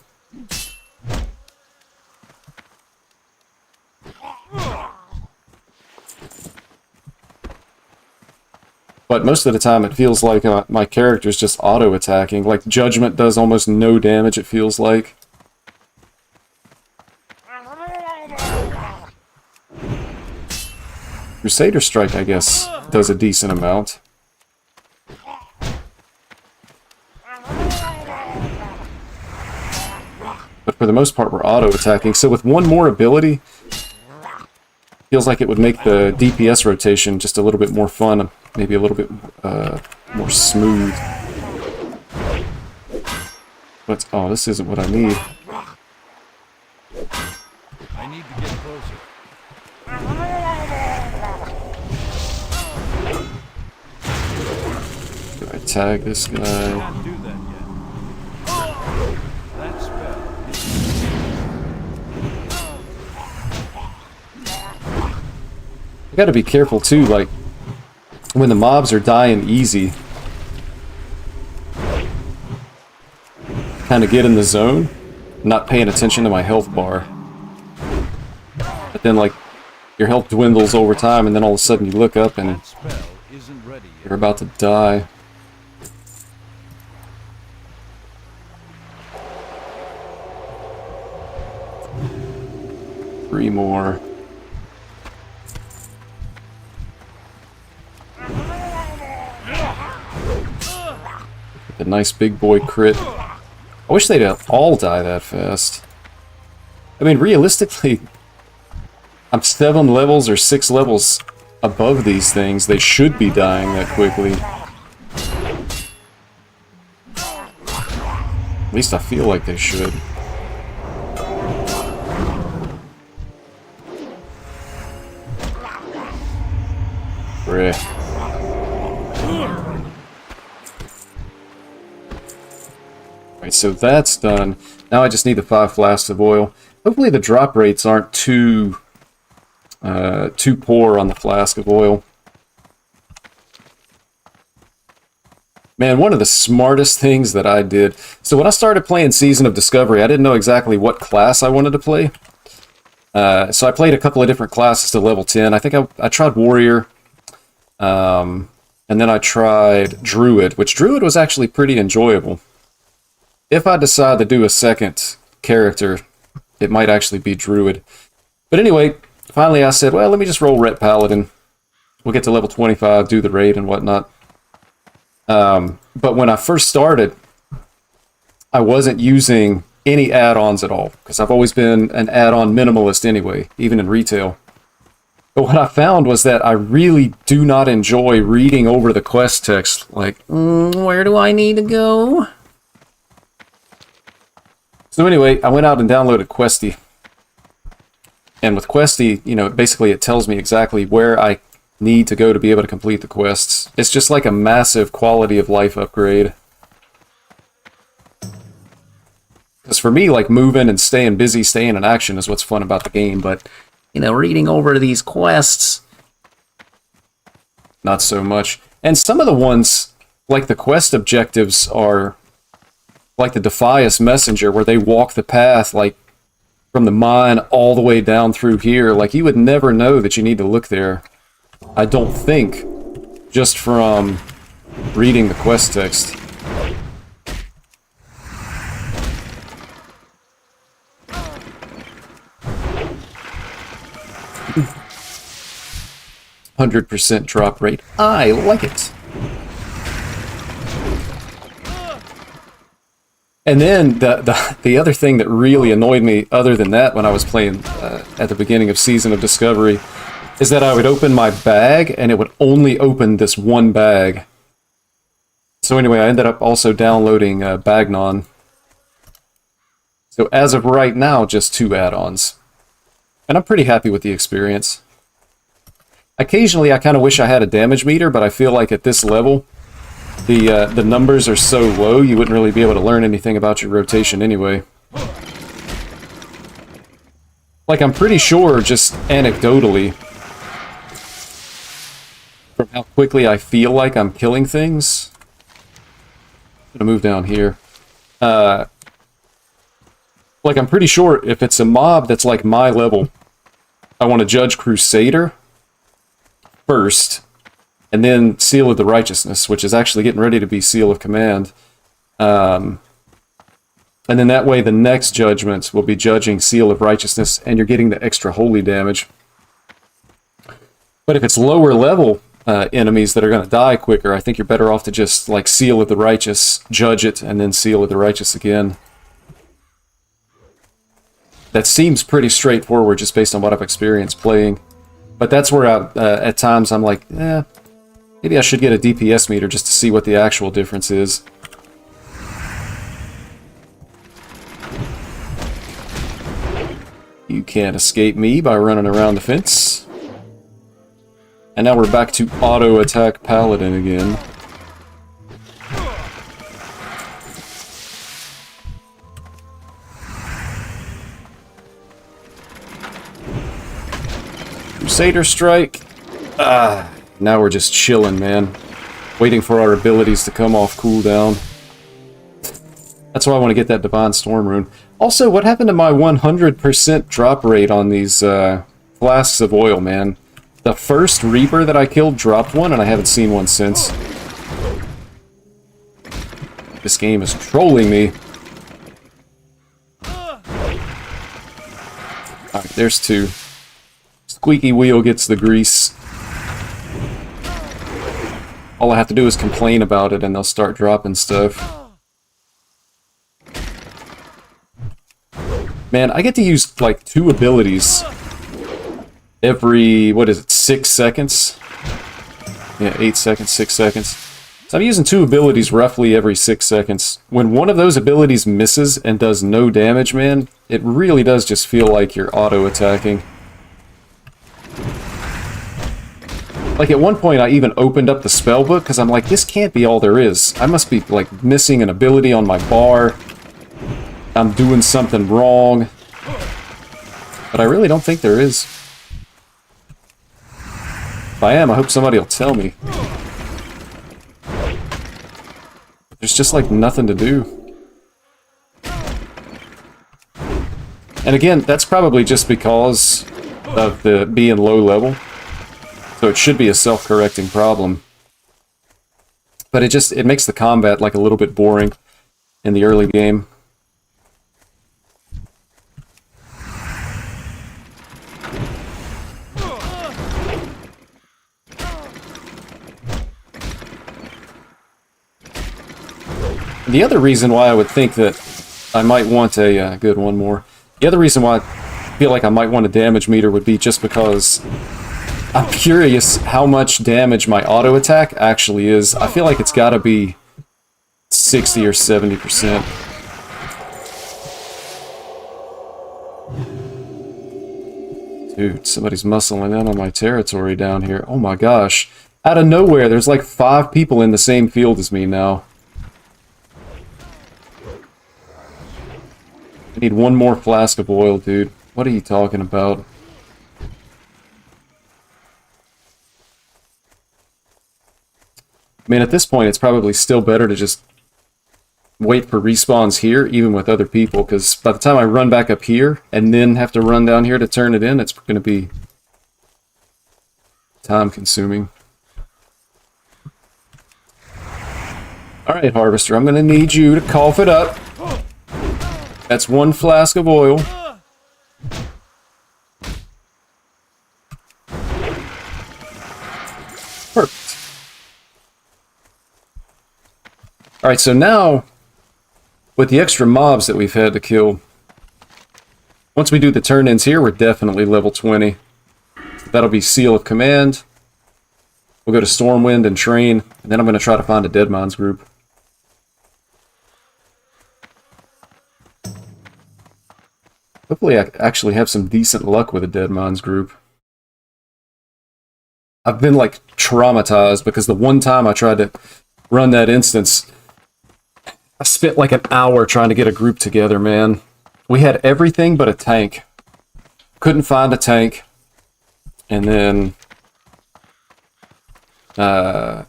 But most of the time it feels like my character's just auto-attacking. Like, Judgment does almost no damage, it feels like. Crusader Strike, I guess, does a decent amount. But for the most part, we're auto-attacking. So with one more ability, feels like it would make the DPS rotation just a little bit more fun, maybe a little bit more smooth. But, oh, this isn't what I need. I need to get closer. Do I tag this guy? Can't do that yet. That spell. Gotta be careful too, like, when the mobs are dying easy. Kind of get in the zone, not paying attention to my health bar. But then, like, your health dwindles over time, and then all of a sudden you look up and That spell isn't ready yet. you're about to die. Three more. The nice big boy crit. I wish they'd all die that fast. I mean, realistically, I'm 7 levels or 6 levels above these things. They should be dying that quickly. At least I feel like they should. Bruh. Alright, so that's done. Now I just need the 5 flasks of oil. Hopefully the drop rates aren't too poor on the flask of oil. Man, one of the smartest things that I did... So when I started playing Season of Discovery, I didn't know exactly what class I wanted to play. So I played a couple of different classes to level 10. I think I tried Warrior. And then I tried Druid, which Druid was actually pretty enjoyable. If I decide to do a second character, it might actually be Druid. But anyway, finally I said, well, let me just roll Ret Paladin. We'll get to level 25, do the raid and whatnot. But when I first started, I wasn't using any add-ons at all, because I've always been an add-on minimalist anyway, even in retail. But what I found was that I really do not enjoy reading over the quest text, like, where do I need to go? So anyway, I went out and downloaded Questy. And with Questy, you know, basically it tells me exactly where I need to go to be able to complete the quests. It's just like a massive quality of life upgrade. Because for me, like, moving and staying busy, staying in action is what's fun about the game, but, you know, reading over these quests, not so much. And some of the ones, like the quest objectives, are like the Defias Messenger, where they walk the path, like, from the mine all the way down through here. Like, you would never know that you need to look there, I don't think, just from reading the quest text. %100% drop rate. I like it. And then the other thing that really annoyed me, other than that, when I was playing at the beginning of Season of Discovery, is that I would open my bag and it would only open this one bag. So anyway, I ended up also downloading Bagnon. So as of right now, just 2 add-ons. And I'm pretty happy with the experience. Occasionally, I kind of wish I had a damage meter, but I feel like at this level, the numbers are so low, you wouldn't really be able to learn anything about your rotation anyway. Like, I'm pretty sure, just anecdotally, from how quickly I feel like I'm killing things. I'm gonna move down here. Like, I'm pretty sure if it's a mob that's like my level, I want to judge Crusader first, and then Seal of the Righteousness, which is actually getting ready to be Seal of Command. And then that way the next judgment will be judging Seal of Righteousness, and you're getting the extra holy damage. But if it's lower level enemies that are going to die quicker, I think you're better off to just, like, Seal of the Righteous, judge it, and then Seal of the Righteous again. That seems pretty straightforward just based on what I've experienced playing. But that's where at times I'm like, maybe I should get a DPS meter just to see what the actual difference is. You can't escape me by running around the fence. And now we're back to auto-attack Paladin again. Crusader Strike. Now we're just chilling, man. Waiting for our abilities to come off cooldown. That's why I want to get that Divine Storm rune. Also, what happened to my 100% drop rate on these flasks of oil, man? The first Reaper that I killed dropped one, and I haven't seen one since. This game is trolling me. Alright, there's two. Squeaky wheel gets the grease. All I have to do is complain about it and they'll start dropping stuff. Man, I get to use like 2 abilities every, what is it, 6 seconds? Yeah, 8 seconds, 6 seconds. So I'm using 2 abilities roughly every 6 seconds. When one of those abilities misses and does no damage, man, it really does just feel like you're auto-attacking. Like, at one point, I even opened up the spellbook, because I'm like, this can't be all there is. I must be, like, missing an ability on my bar. I'm doing something wrong. But I really don't think there is. If I am, I hope somebody will tell me. There's just, like, nothing to do. And again, that's probably just because of the being low level. So it should be a self-correcting problem. But it makes the combat like a little bit boring in the early game. The other reason why I would think that I might want a good one more. The other reason why I feel like I might want a damage meter would be just because I'm curious how much damage my auto attack actually is. I feel like it's got to be 60 or 70%. Dude, somebody's muscling in on my territory down here. Oh my gosh. Out of nowhere, there's like 5 people in the same field as me now. I need 1 more flask of oil, dude. What are you talking about? I mean, at this point, it's probably still better to just wait for respawns here, even with other people, because by the time I run back up here, and then have to run down here to turn it in, it's going to be time-consuming. Alright, Harvester, I'm going to need you to cough it up. That's 1 flask of oil. Perfect. Alright, so now, with the extra mobs that we've had to kill, once we do the turn-ins here, we're definitely level 20. That'll be Seal of Command. We'll go to Stormwind and train, and then I'm going to try to find a Dead Mines group. Hopefully I actually have some decent luck with a Dead Mines group. I've been, like, traumatized because the one time I tried to run that instance, I spent like an hour trying to get a group together, man. We had everything but a tank. Couldn't find a tank. And then other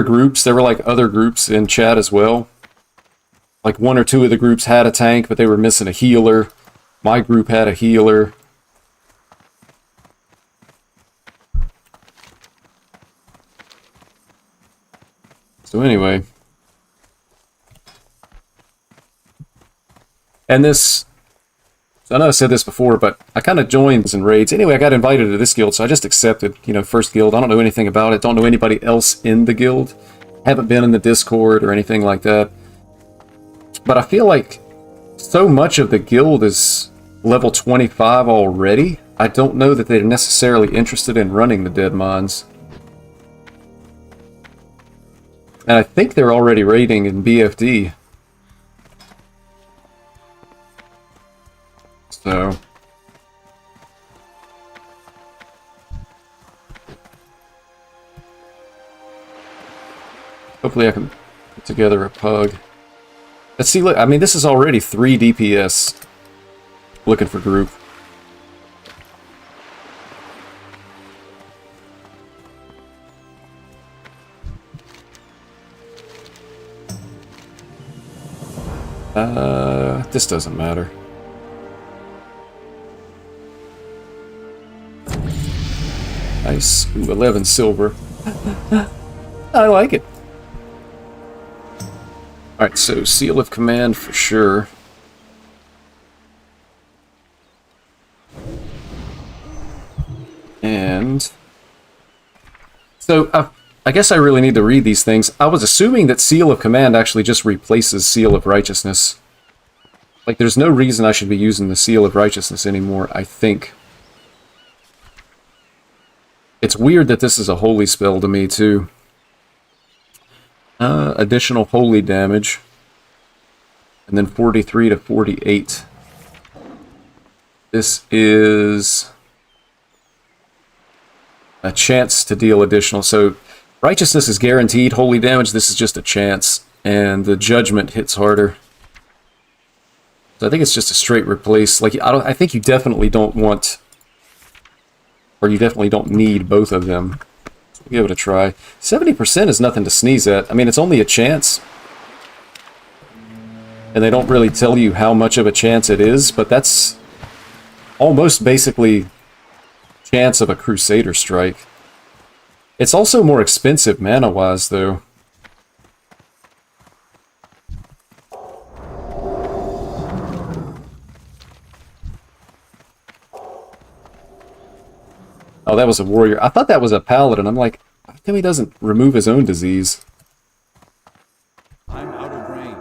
groups, there were like other groups in chat as well. Like 1 or 2 of the groups had a tank, but they were missing a healer. My group had a healer. So anyway. And this, I know I said this before, but I kind of joined in raids. Anyway, I got invited to this guild, so I just accepted, you know, first guild. I don't know anything about it. Don't know anybody else in the guild. Haven't been in the Discord or anything like that. But I feel like so much of the guild is level 25 already. I don't know that they're necessarily interested in running the Dead Mines. And I think they're already raiding in BFD. So hopefully I can put together a pug. Let's see, look, I mean, this is already 3 DPS looking for group. This doesn't matter. Nice. Ooh, 11 silver. I like it. Alright, so Seal of Command for sure. And... so, I guess I really need to read these things. I was assuming that Seal of Command actually just replaces Seal of Righteousness. Like, there's no reason I should be using the Seal of Righteousness anymore, I think. It's weird that this is a holy spell to me, too. Additional holy damage. And then 43 to 48. This is a chance to deal additional. So, Righteousness is guaranteed holy damage. This is just a chance. And the Judgment hits harder. So I think it's just a straight replace. Like, I think you definitely don't want... or you definitely don't need both of them. So we'll give it a try. 70% is nothing to sneeze at. I mean, it's only a chance. And they don't really tell you how much of a chance it is, but that's almost basically chance of a Crusader strike. It's also more expensive mana-wise, though. Oh, that was a warrior. I thought that was a paladin. I'm like, how come he doesn't remove his own disease? I'm out of range.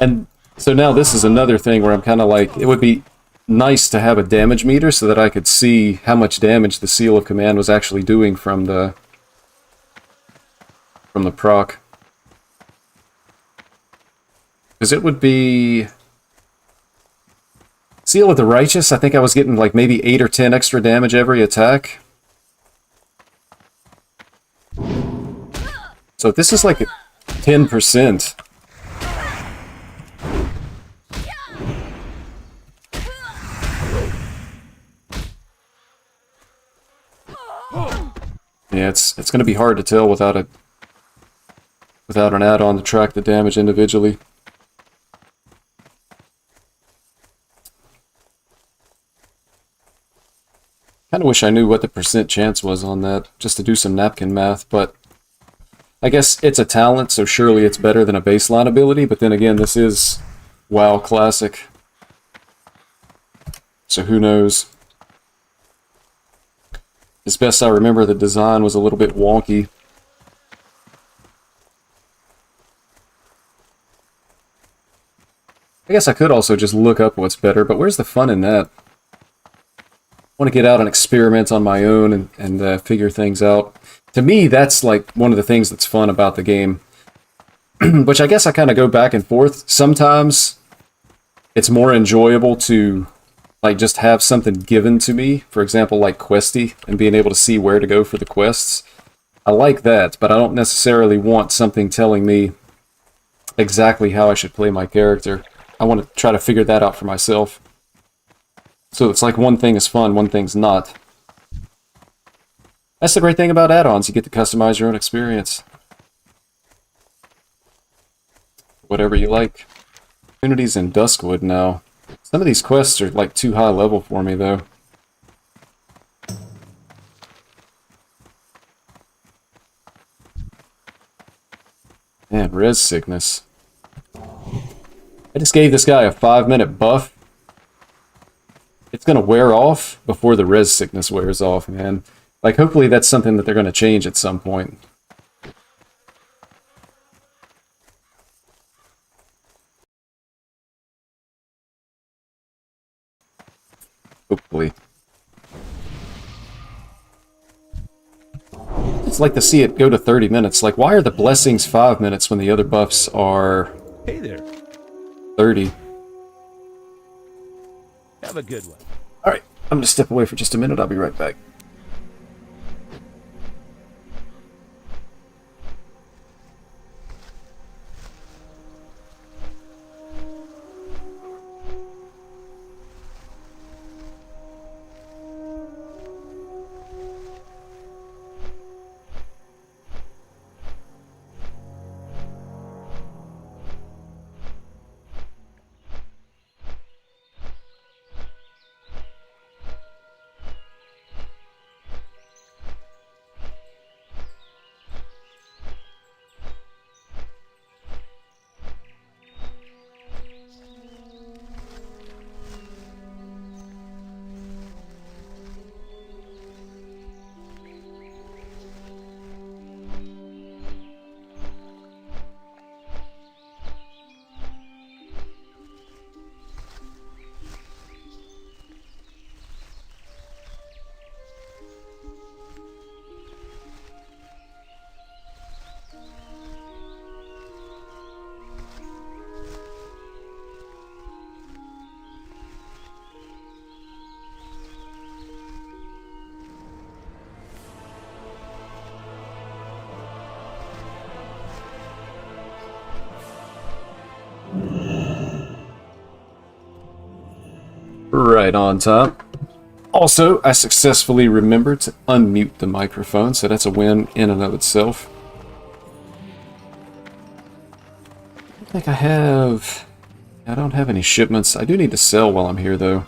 And so now this is another thing where I'm kind of like, it would be nice to have a damage meter so that I could see how much damage the Seal of Command was actually doing from the proc. Because it would be... Seal of the Righteous, I think I was getting like maybe 8 or 10 extra damage every attack. So this is like 10%. Yeah, it's going to be hard to tell without an add-on to track the damage individually. Kind of wish I knew what the percent chance was on that, just to do some napkin math, but I guess it's a talent, so surely it's better than a baseline ability, but then again, this is WoW Classic. So who knows? As best I remember, the design was a little bit wonky. I guess I could also just look up what's better, but where's the fun in that? I want to get out and experiment on my own and figure things out. To me, that's like one of the things that's fun about the game. Which I guess I kind of go back and forth. Sometimes it's more enjoyable to like just have something given to me, for example, like Questy, and being able to see where to go for the quests. I like that, but I don't necessarily want something telling me exactly how I should play my character. I want to try to figure that out for myself. So it's like one thing is fun, one thing's not. That's the great thing about add-ons, you get to customize your own experience. Whatever you like. Opportunities in Duskwood now. Some of these quests are like too high level for me, though. Man, res sickness. I just gave this guy a 5-minute buff. It's gonna wear off before the res sickness wears off, man. Like, hopefully that's something that they're gonna change at some point. Hopefully. It's like to see it go to 30 minutes. Like, why are the blessings 5 minutes when the other buffs are... Hey there. 30? Have a good one. Alright, I'm gonna step away for just a minute. I'll be right back. right on time. Also, I successfully remembered to unmute the microphone, so that's a win in and of itself. I don't think I have... I don't have any shipments. I do need to sell while I'm here, though.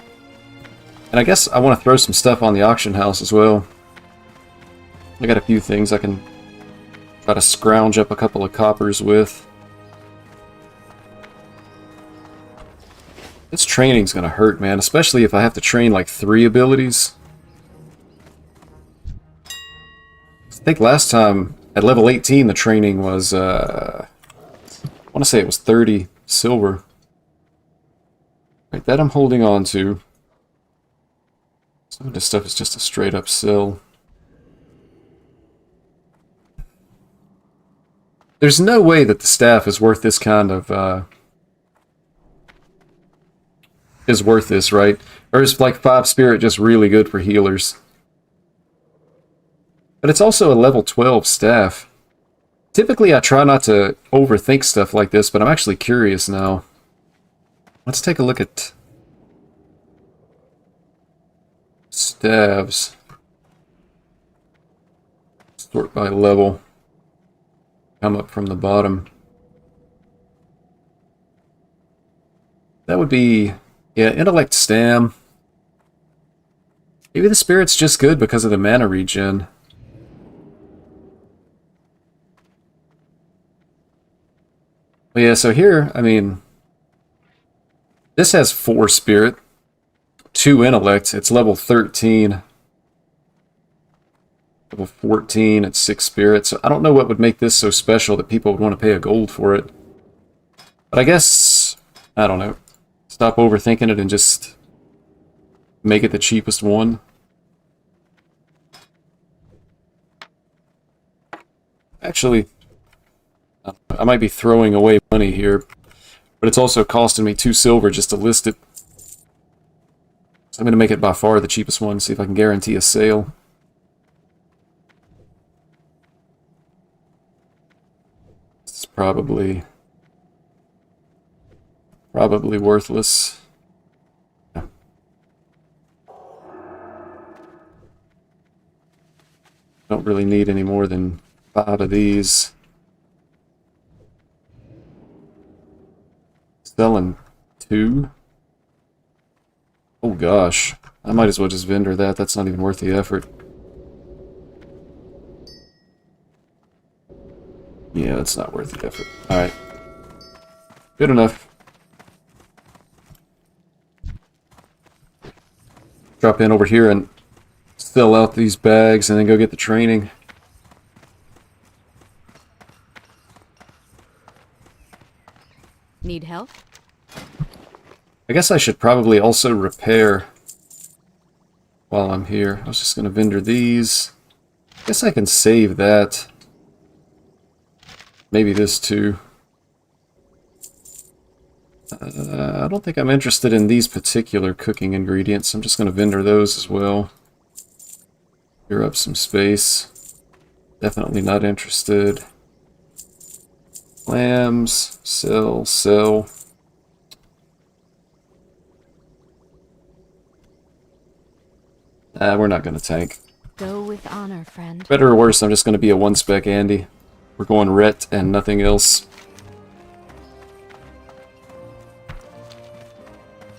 And I guess I want to throw some stuff on the auction house as well. I got a few things I can try to scrounge up a couple of coppers with. This training's gonna hurt, man, especially if I have to train like 3 abilities. I think last time at level 18 the training was, I want to say it was 30 silver. Right, that I'm holding on to. Some of this stuff is just a straight up sell. There's no way that the staff is worth this kind of, is worth this, right? Or is like 5 spirit just really good for healers? But it's also a level 12 staff. Typically I try not to overthink stuff like this, but I'm actually curious now. Let's take a look at staves. Sort by level. Come up from the bottom. That would be, yeah, intellect stam. Maybe the spirit's just good because of the mana regen. But yeah, so here, I mean, this has 4 spirit, 2 intellect, it's level 13. Level 14, it's 6 spirit, so I don't know what would make this so special that people would want to pay a gold for it. But I guess, I don't know, stop overthinking it and just make it the cheapest one. Actually, I might be throwing away money here, but it's also costing me 2 silver just to list it. So I'm going to make it by far the cheapest one, see if I can guarantee a sale. It's probably worthless. Yeah. Don't really need any more than 5 of these. Selling 2? Oh gosh, I might as well just vendor that. That's not even worth the effort. Yeah, that's not worth the effort. Alright. Good enough. Drop in over here and fill out these bags and then go get the training. Need help? I guess I should probably also repair while I'm here. I was just going to vendor these. I guess I can save that. Maybe this too. I don't think I'm interested in these particular cooking ingredients. I'm just going to vendor those as well. Clear up some space. Definitely not interested. Lambs, sell, sell. We're not going to tank. Go with honor, friend. Better or worse, I'm just going to be a 1-spec Andy. We're going ret and nothing else.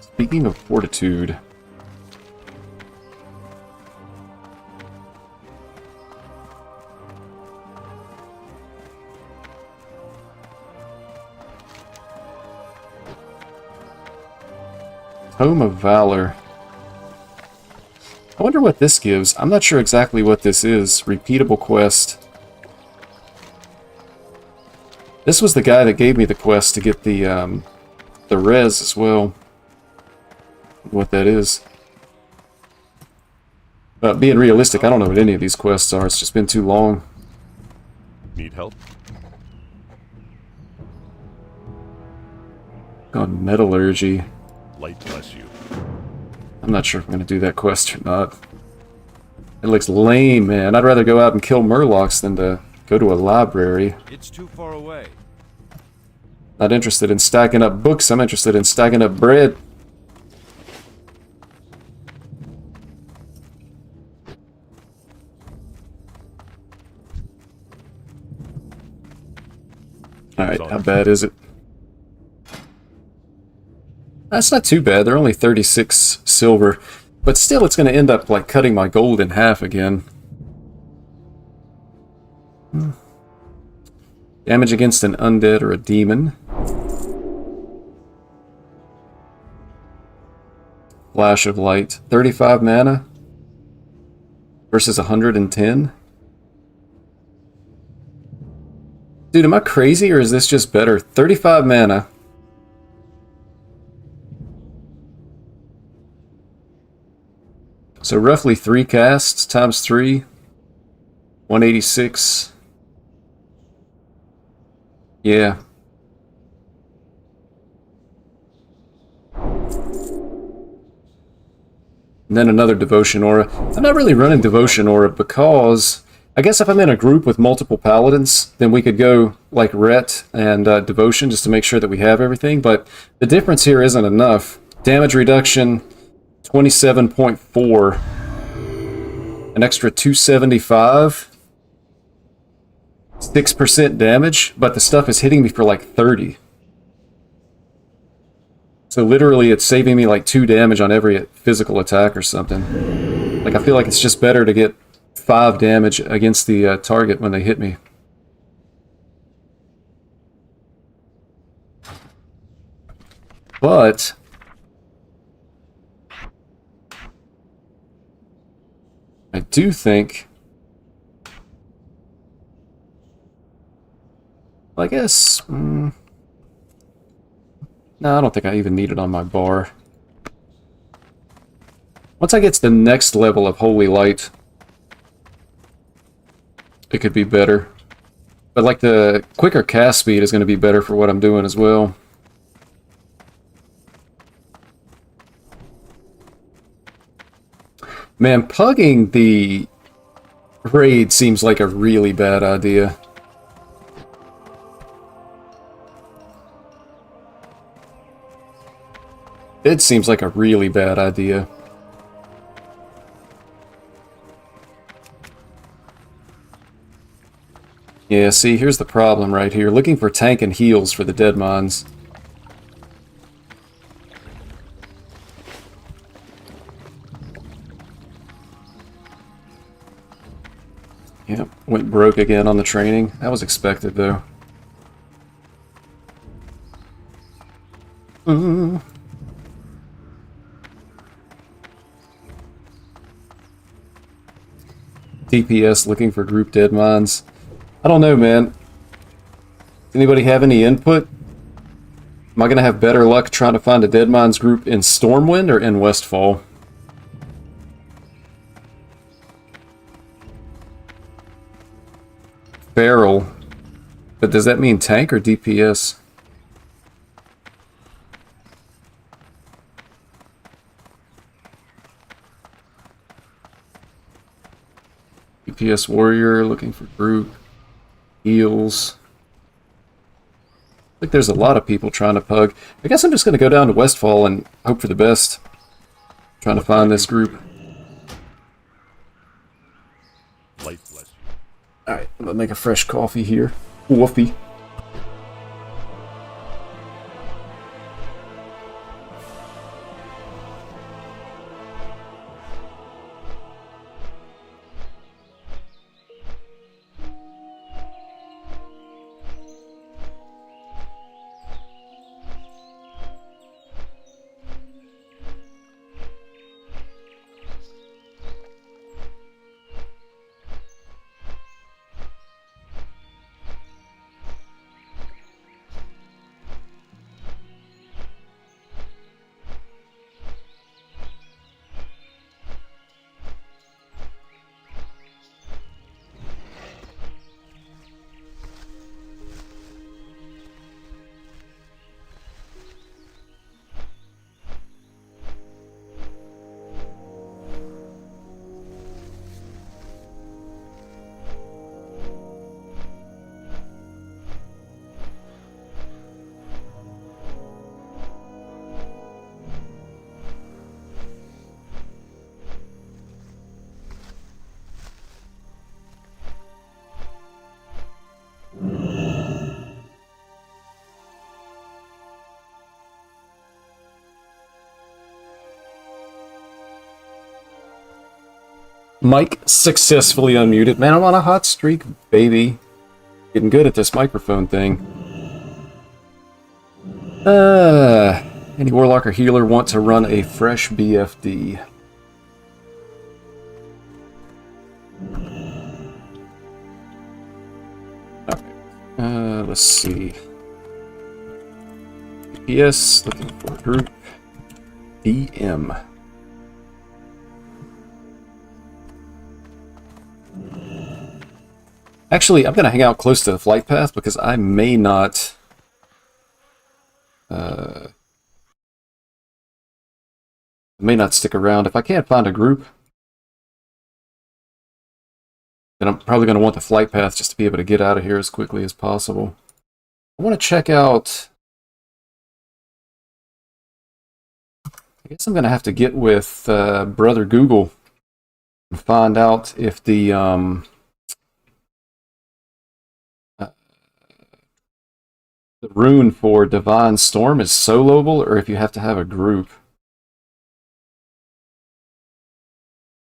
Speaking of fortitude. Tome of Valor. I wonder what this gives. I'm not sure exactly what this is. Repeatable quest. This was the guy that gave me the quest to get the res as well. What that is. Being realistic, I don't know what any of these quests are. It's just been too long. Need help? God, metallurgy. Light bless you. I'm not sure if I'm going to do that quest or not. It looks lame, man. I'd rather go out and kill murlocs than to go to a library. It's too far away. Not interested in stacking up books. I'm interested in stacking up bread. Alright, on how it. bad is it? That's not too bad. They're only 36 silver. But still, it's going to end up like cutting my gold in half again. Damage against an undead or a demon. Flash of light. 35 mana versus 110. Dude, am I crazy or is this just better? 35 mana. So roughly 3 casts times 3. 186. Yeah. And then another Devotion Aura. I'm not really running Devotion Aura because I guess if I'm in a group with multiple Paladins, then we could go like Ret and Devotion just to make sure that we have everything. But the difference here isn't enough. Damage reduction, 27.4. An extra 275. 6% damage, but the stuff is hitting me for like 30. So literally it's saving me like 2 damage on every physical attack or something. Like I feel like it's just better to get 5 damage against the target when they hit me. But I do think, I guess, no, I don't think I even need it on my bar. Once I get to the next level of Holy Light, it could be better. But like the quicker cast speed is going to be better for what I'm doing as well. Man, pugging the raid seems like a really bad idea. It seems like a really bad idea. Yeah, see, here's the problem right here. Looking for tank and heals for the dead mons. Yep, went broke again on the training. That was expected, though. DPS looking for group dead mines. I don't know, man. Does anybody have any input? Am I going to have better luck trying to find a dead mines group in Stormwind or in Westfall? Barrel. But does that mean tank or DPS? DPS warrior looking for group. Heals. Like there's a lot of people trying to pug. I guess I'm just going to go down to Westfall and hope for the best. Trying to find this group. Light bless you. Alright, I'm going to make a fresh coffee here. Coffee. Mic successfully unmuted. Man, I'm on a hot streak, baby. Getting good at this microphone thing. Any Warlock or healer want to run a fresh BFD? Okay. Let's see. DPS, looking for a group. DM. Actually, I'm going to hang out close to the flight path because I may not... stick around. If I can't find a group, then I'm probably going to want the flight path just to be able to get out of here as quickly as possible. I want to check out... I guess I'm going to have to get with Brother Google and find out if the rune for Divine Storm is soloable or if you have to have a group.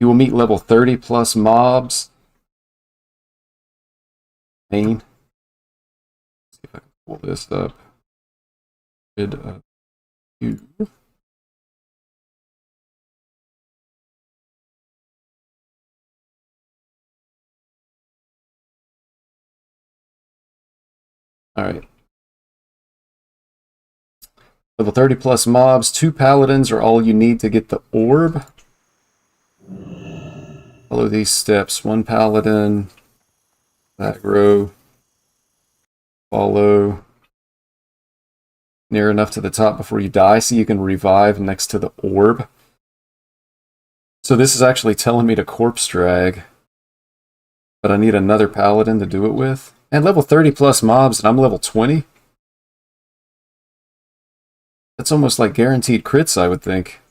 You will meet level 30 plus mobs. Main. See if I can pull this up. You. Alright. Level 30 plus mobs, 2 paladins are all you need to get the orb. Follow these steps. 1 paladin, aggro, follow, near enough to the top before you die so you can revive next to the orb. So this is actually telling me to corpse drag, but I need another paladin to do it with. And level 30 plus mobs and I'm level 20? That's almost like guaranteed crits, I would think.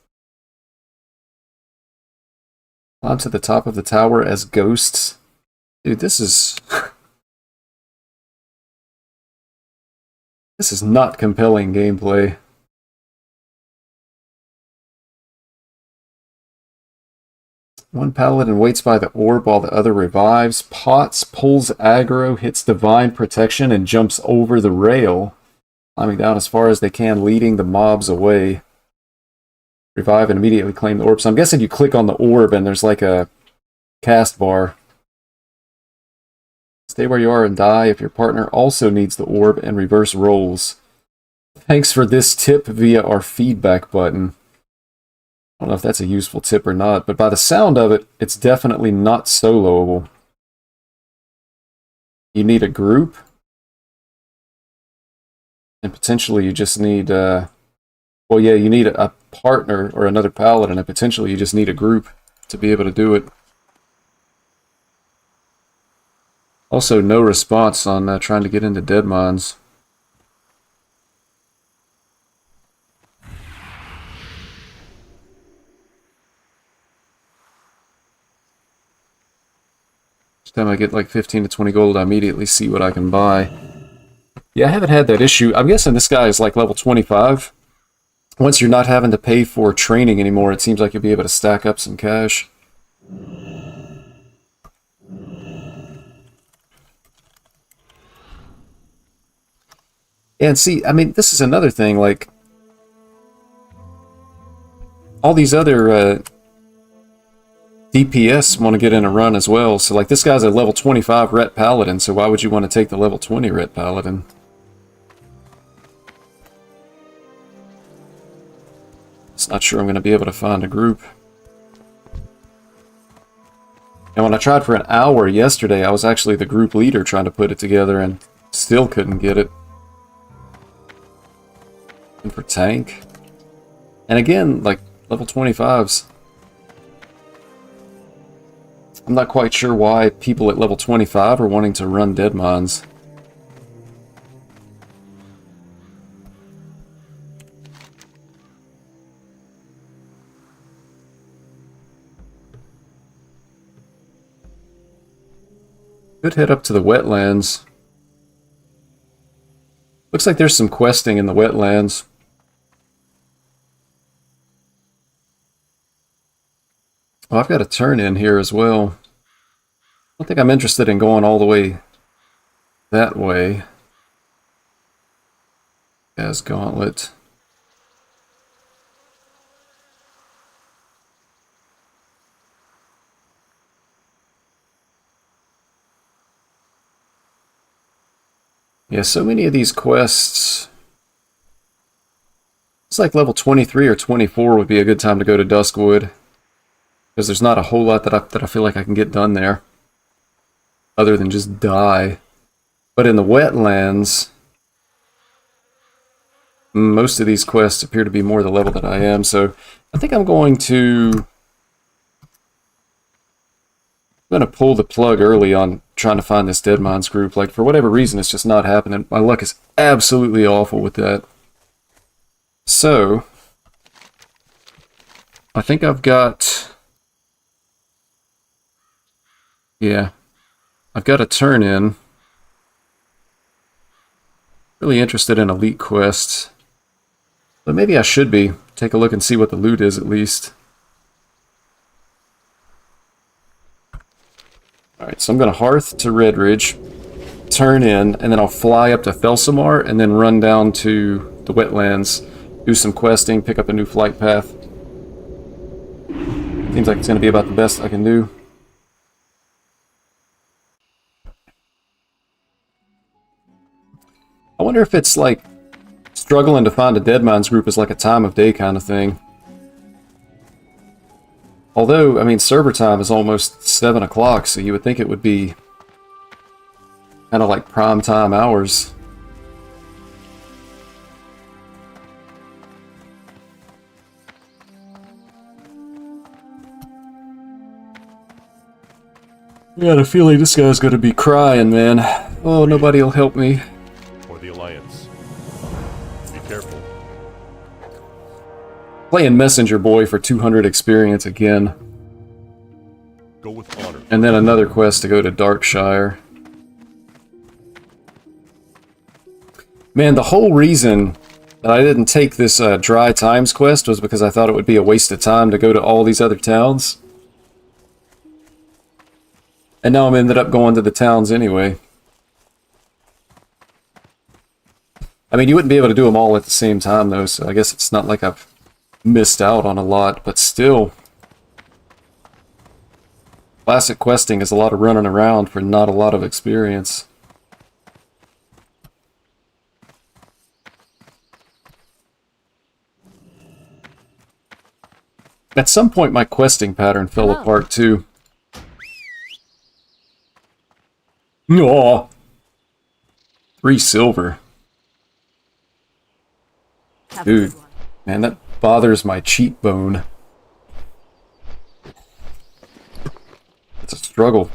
Onto the top of the tower as ghosts. Dude, this is... this is not compelling gameplay. One paladin waits by the orb while the other revives. Pots, pulls aggro, hits divine protection, and jumps over the rail, climbing down as far as they can, leading the mobs away. Revive and immediately claim the orb. So I'm guessing you click on the orb and there's like a cast bar. Stay where you are and die if your partner also needs the orb, and reverse roles. Thanks for this tip via our feedback button. I don't know if that's a useful tip or not, but by the sound of it, it's definitely not soloable. You need a group. And potentially you just need... well, yeah, you need a partner or another paladin, and potentially you just need a group to be able to do it. Also, no response on trying to get into dead mines. Each time I get like 15 to 20 gold, I immediately see what I can buy. Yeah, I haven't had that issue. I'm guessing this guy is like level 25. Once you're not having to pay for training anymore, it seems like you'll be able to stack up some cash. And see, I mean, this is another thing, like, all these other DPS want to get in a run as well. So, like, this guy's a level 25 Ret Paladin, so why would you want to take the level 20 Ret Paladin? Just not sure I'm going to be able to find a group. And when I tried for an hour yesterday, I was actually the group leader trying to put it together and still couldn't get it. And for tank. And again, like, level 25s. I'm not quite sure why people at level 25 are wanting to run dead mines. Could head up to the wetlands. Looks like there's some questing in the wetlands. Well, I've got a turn in here as well. I don't think I'm interested in going all the way that way as Gauntlet. Yeah, so many of these quests. It's like level 23 or 24 would be a good time to go to Duskwood. Because there's not a whole lot that I feel like I can get done there. Other than just die. But in the wetlands, most of these quests appear to be more the level that I am. So I think I'm going to pull the plug early on trying to find this Dead Minds group. Like, for whatever reason, it's just not happening. My luck is absolutely awful with that. So, I think I've got... Yeah. I've got a turn in. Really interested in elite quests. But maybe I should be. Take a look and see what the loot is at least. Alright, so I'm going to Hearth to Redridge, turn in, and then I'll fly up to Felsamar, and then run down to the wetlands, do some questing, pick up a new flight path. Seems like it's going to be about the best I can do. I wonder if it's like struggling to find a Dead Minds group is like a time of day kind of thing. Although, I mean, server time is almost 7 o'clock, so you would think it would be kind of like prime time hours. I got a feeling this guy's gonna be crying, man. Oh, nobody will help me. For the Alliance. Be careful. Playing Messenger Boy for 200 experience again. Go with honor. And then another quest to go to Darkshire. Man, the whole reason that I didn't take this Dry Times quest was because I thought it would be a waste of time to go to all these other towns. And now I'm ended up going to the towns anyway. I mean, you wouldn't be able to do them all at the same time, though, so I guess it's not like I've missed out on a lot, but still. Classic questing is a lot of running around for not a lot of experience. At some point, my questing pattern fell apart, too. Aw! 3 silver. Dude, man, that bothers my cheekbone. It's a struggle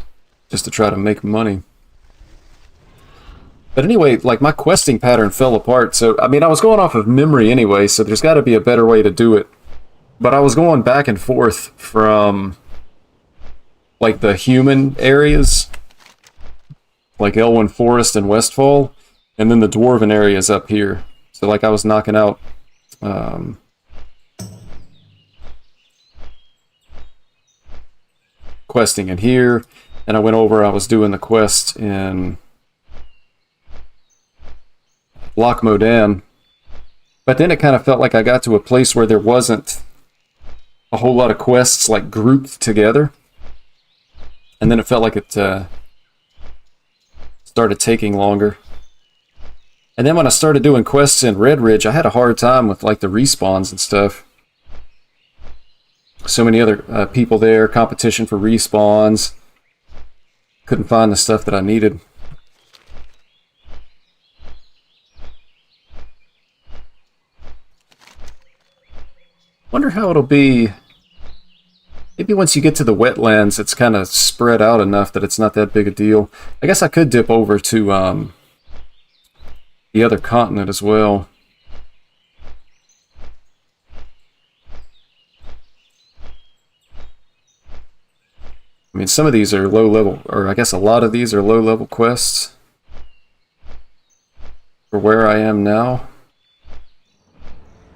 just to try to make money. But anyway, like, my questing pattern fell apart, so, I mean, I was going off of memory anyway, so there's got to be a better way to do it. But I was going back and forth from, like, the human areas, like Elwyn Forest and Westfall, and then the dwarven areas up here. So, like, I was knocking out questing in here, and I went over, I was doing the quest in Loch Modan, but then it kind of felt like I got to a place where there wasn't a whole lot of quests like grouped together, and then it felt like it started taking longer. And then when I started doing quests in Redridge, I had a hard time with like the respawns and stuff. So many other people there, competition for respawns. Couldn't find the stuff that I needed. Wonder how it'll be. Maybe once you get to the wetlands, it's kind of spread out enough that it's not that big a deal. I guess I could dip over to the other continent as well. I mean, some of these are low level, or I guess a lot of these are low level quests for where I am now.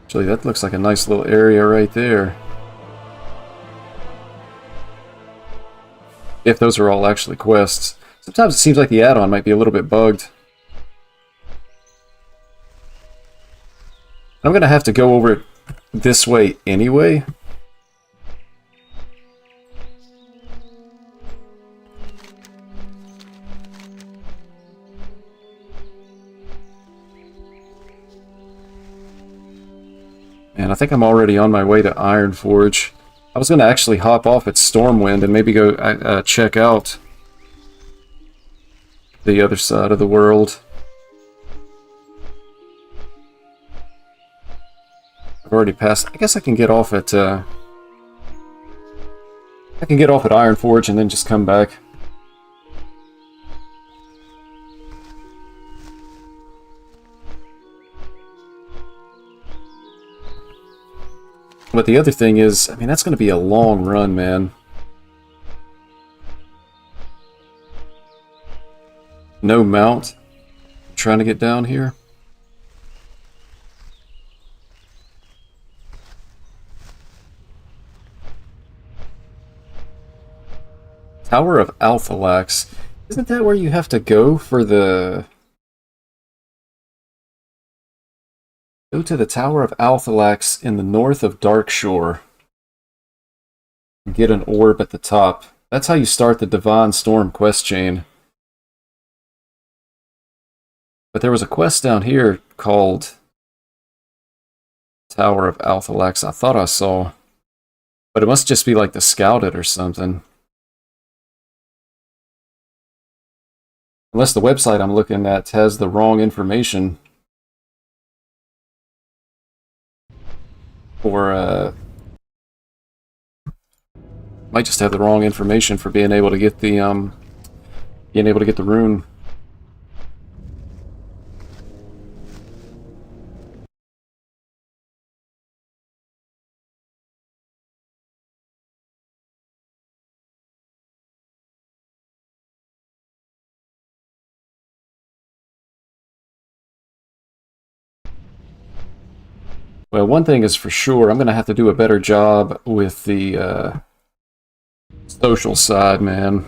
Actually, that looks like a nice little area right there. if those are all actually quests. Sometimes it seems like the add-on might be a little bit bugged. I'm going to have to go over it this way anyway. And I think I'm already on my way to Ironforge. I was going to actually hop off at Stormwind and maybe go check out the other side of the world. I've already passed. I guess I can get off at Ironforge and then just come back. But the other thing is, I mean, that's going to be a long run, man. No mount. Trying to get down here. Tower of Althalax. Isn't that where you have to go for the... Go to the Tower of Althalax in the north of Darkshore. Get an orb at the top. That's how you start the Divine Storm quest chain. But there was a quest down here called Tower of Althalax I thought I saw. But it must just be like the Scouted or something. Unless the website I'm looking at has the wrong information. Or, might just have the wrong information for being able to get the, rune. Well, one thing is for sure, I'm going to have to do a better job with the social side, man.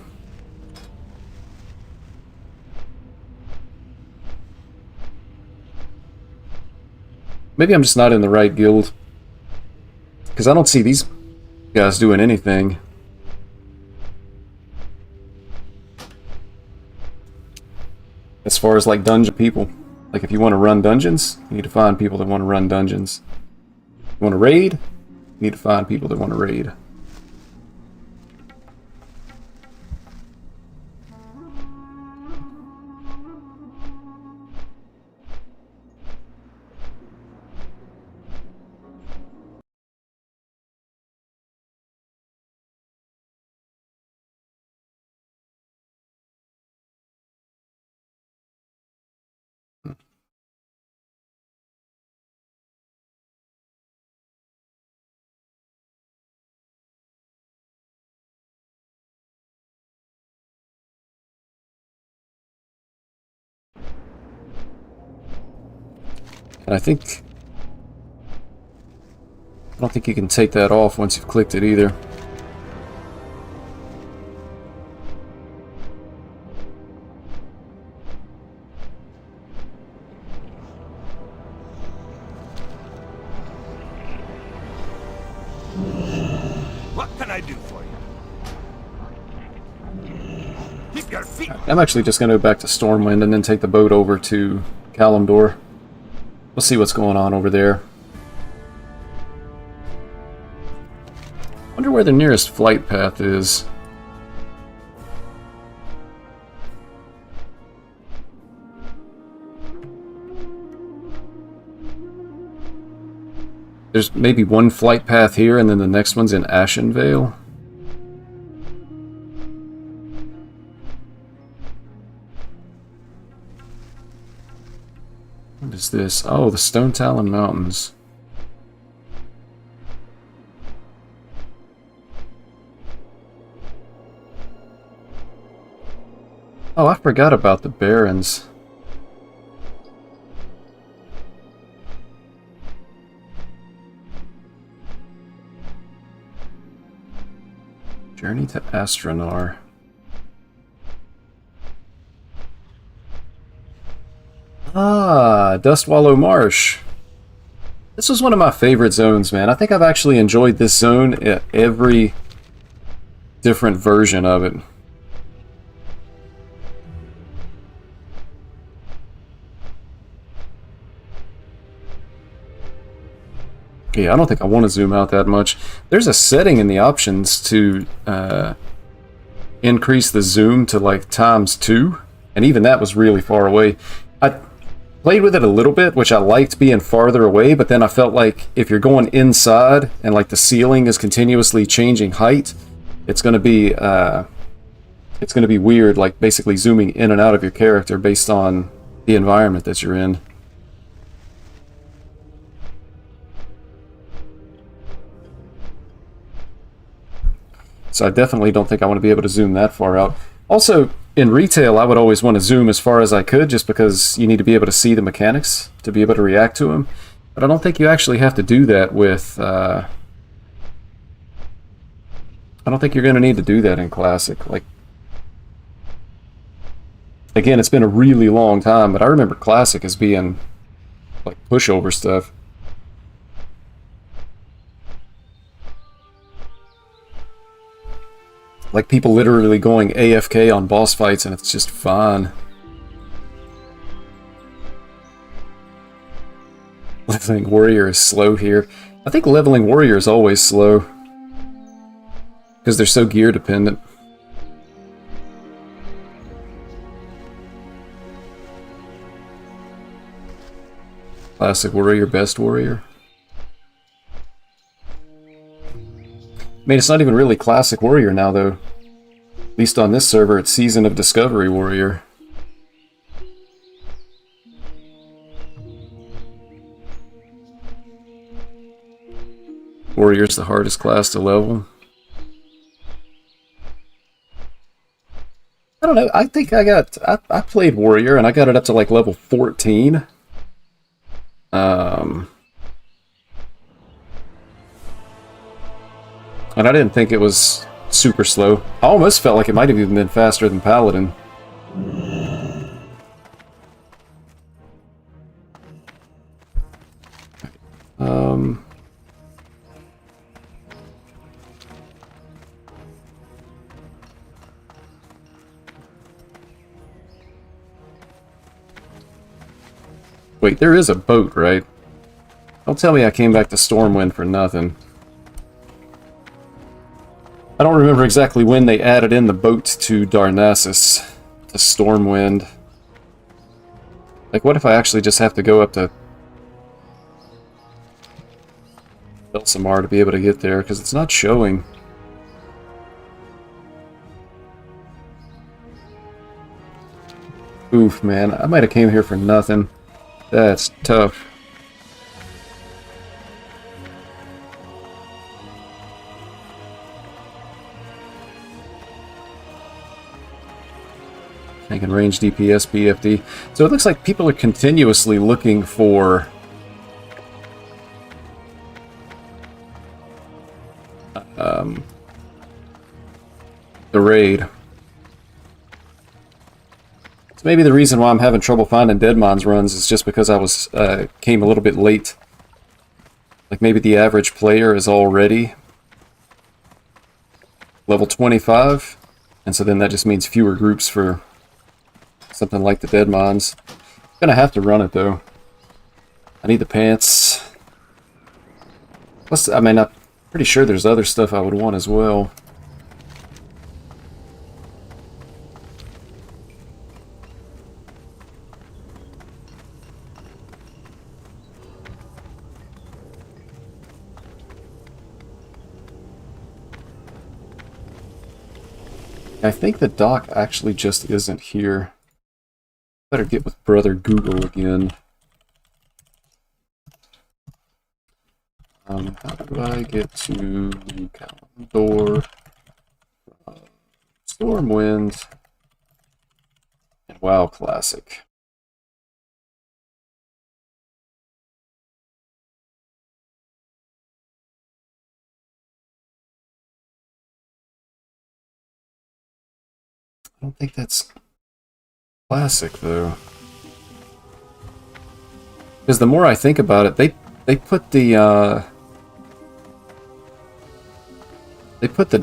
Maybe I'm just not in the right guild. Because I don't see these guys doing anything. As far as like dungeon people. Like if you want to run dungeons, you need to find people that want to run dungeons. You want to raid? You need to find people that want to raid. And I don't think you can take that off once you've clicked it either. What can I do for you? Keep your feet. I'm actually just going to go back to Stormwind and then take the boat over to Kalimdor. We'll see what's going on over there. Wonder where the nearest flight path is. There's maybe one flight path here and then the next one's in Ashenvale. What is this? Oh, the Stone Talon Mountains. Oh, I forgot about the Barrens. Journey to Astronar. Ah, Dustwallow Marsh. This was one of my favorite zones, man. I think I've actually enjoyed this zone at every different version of it. Yeah, I don't think I want to zoom out that much. There's a setting in the options to increase the zoom to like ×2, and even that was really far away. I played with it a little bit, which I liked being farther away, but then I felt like if you're going inside and like the ceiling is continuously changing height, it's going to be weird, like basically zooming in and out of your character based on the environment that you're in. So I definitely don't think I want to be able to zoom that far out. Also, in retail, I would always want to zoom as far as I could, just because you need to be able to see the mechanics to be able to react to them. But I don't think you actually have to do that with... I don't think you're going to need to do that in Classic. Like, again, it's been a really long time, but I remember Classic as being like pushover stuff. Like people literally going AFK on boss fights, and it's just fun. Leveling Warrior is slow here. I think Leveling Warrior is always slow, because they're so gear dependent. Classic Warrior, Best Warrior. I mean, it's not even really Classic Warrior now, though. At least on this server, it's Season of Discovery Warrior. Warrior's the hardest class to level. I don't know, I think I played Warrior, and I got it up to like level 14. And I didn't think it was super slow. I almost felt like it might have even been faster than Paladin. Wait, there is a boat, right? Don't tell me I came back to Stormwind for nothing. I don't remember exactly when they added in the boat to Darnassus, to Stormwind. Like, what if I actually just have to go up to Belsamar to be able to get there? Because it's not showing. Oof, man. I might have came here for nothing. That's tough. I can range DPS, BFD. So it looks like people are continuously looking for the raid. So maybe the reason why I'm having trouble finding Deadmons runs is just because I was came a little bit late. Like maybe the average player is already level 25, and so then that just means fewer groups for something like the Deadmons. I'm gonna have to run it though. I need the pants. Plus, I mean, I'm pretty sure there's other stuff I would want as well. I think the dock actually just isn't here. Better get with Brother Google again. How do I get to Kalimdor, Stormwind, and WoW Classic? I don't think that's Classic, though. Because the more I think about it, they put the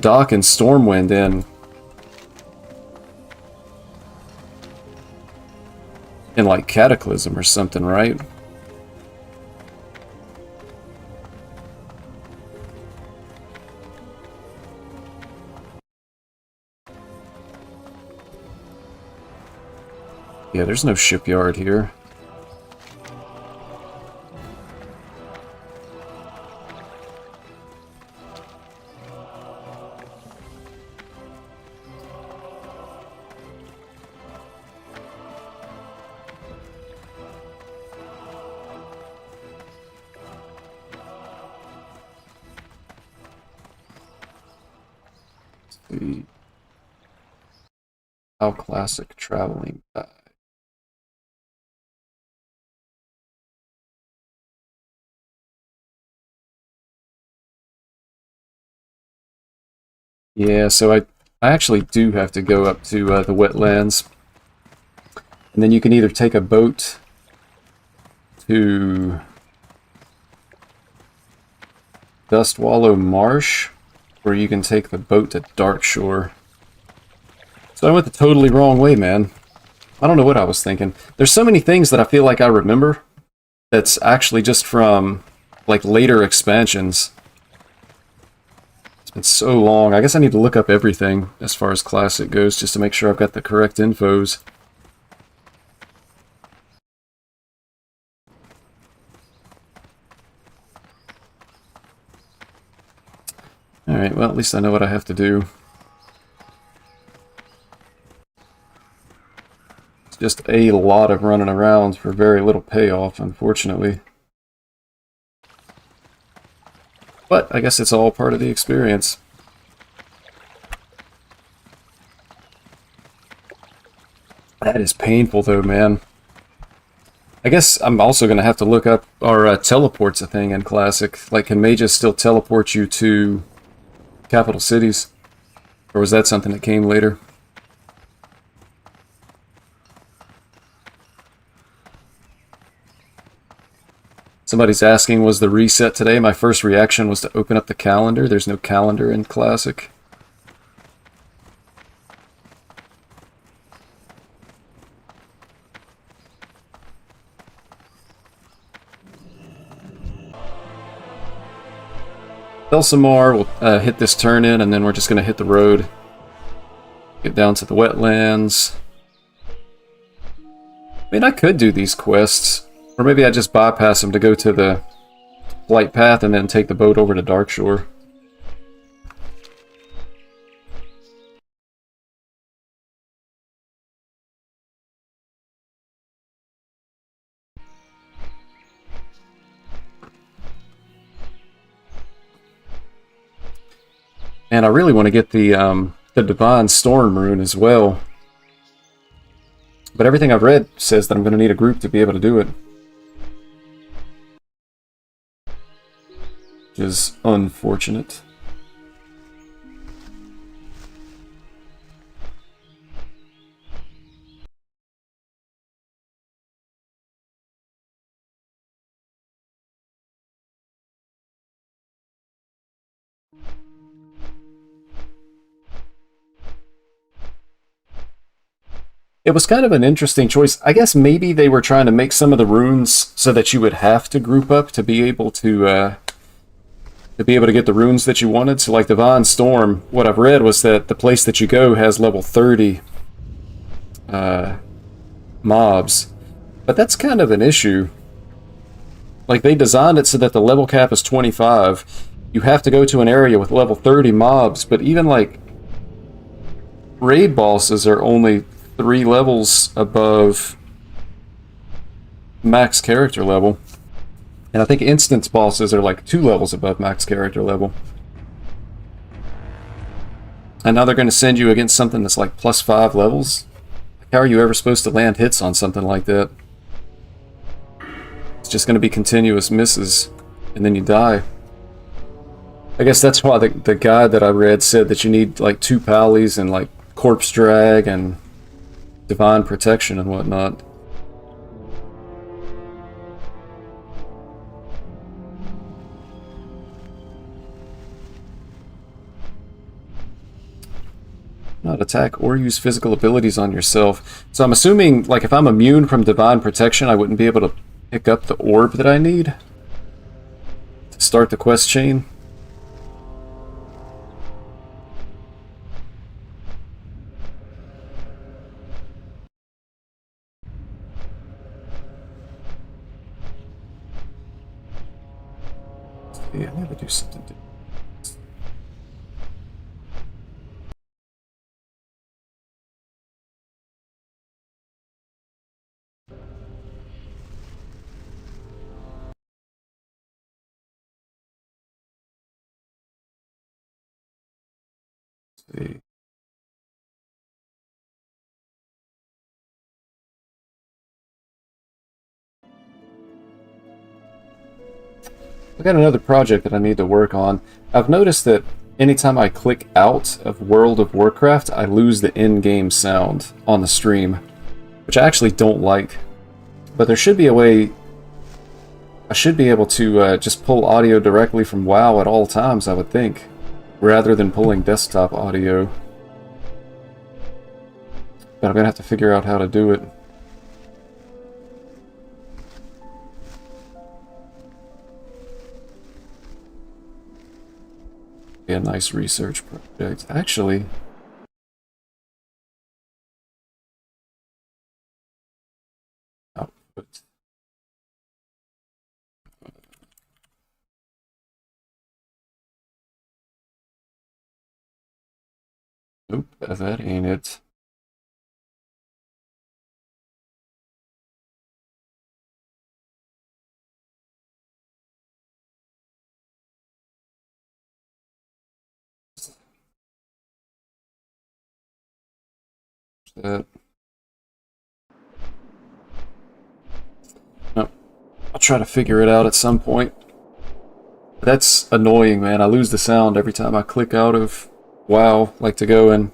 dock and Stormwind in like Cataclysm or something, right? Yeah, there's no shipyard here. Let's see. How classic traveling guide. Yeah, so I actually do have to go up to the wetlands. And then you can either take a boat to Dustwallow Marsh, or you can take the boat to Darkshore. So I went the totally wrong way, man. I don't know what I was thinking. There's so many things that I feel like I remember that's actually just from like later expansions. It's so long. I guess I need to look up everything as far as Classic goes just to make sure I've got the correct infos. Alright, well, at least I know what I have to do. It's just a lot of running around for very little payoff, unfortunately. But I guess it's all part of the experience. That is painful though, man. I guess I'm also going to have to look up our teleports a thing in Classic. Like, can mages still teleport you to capital cities? Or was that something that came later? Somebody's asking, was the reset today? My first reaction was to open up the calendar. There's no calendar in Classic. Belsamar will hit this turn in, and then we're just going to hit the road. Get down to the wetlands. I mean, I could do these quests. Or maybe I just bypass them to go to the flight path and then take the boat over to Darkshore. And I really want to get the Divine Storm rune as well. But everything I've read says that I'm going to need a group to be able to do it. Which is unfortunate. It was kind of an interesting choice. I guess maybe they were trying to make some of the runes so that you would have to group up to be able to get the runes that you wanted. So like Divine Storm, what I've read was that the place that you go has level 30 mobs. But that's kind of an issue. Like, they designed it so that the level cap is 25. You have to go to an area with level 30 mobs, but even like raid bosses are only 3 levels above max character level. And I think instance bosses are like 2 levels above max character level. And now they're going to send you against something that's like plus 5 levels? How are you ever supposed to land hits on something like that? It's just going to be continuous misses, and then you die. I guess that's why the guide that I read said that you need like 2 pallies and like corpse drag and divine protection and whatnot. Not attack or use physical abilities on yourself. So I'm assuming, like, if I'm immune from divine protection, I wouldn't be able to pick up the orb that I need to start the quest chain. Yeah, I never do something different. See. I got another project that I need to work on. I've noticed that anytime I click out of World of Warcraft, I lose the in-game sound on the stream, which I actually don't like. But there should be a way I should be able to just pull audio directly from WoW at all times, I would think, rather than pulling desktop audio. But I'm going to have to figure out how to do it. Be a nice research project. Actually, output. Nope, that ain't it. That. No, I'll try to figure it out at some point. That's annoying, man. I lose the sound every time I click out of WoW, like to go and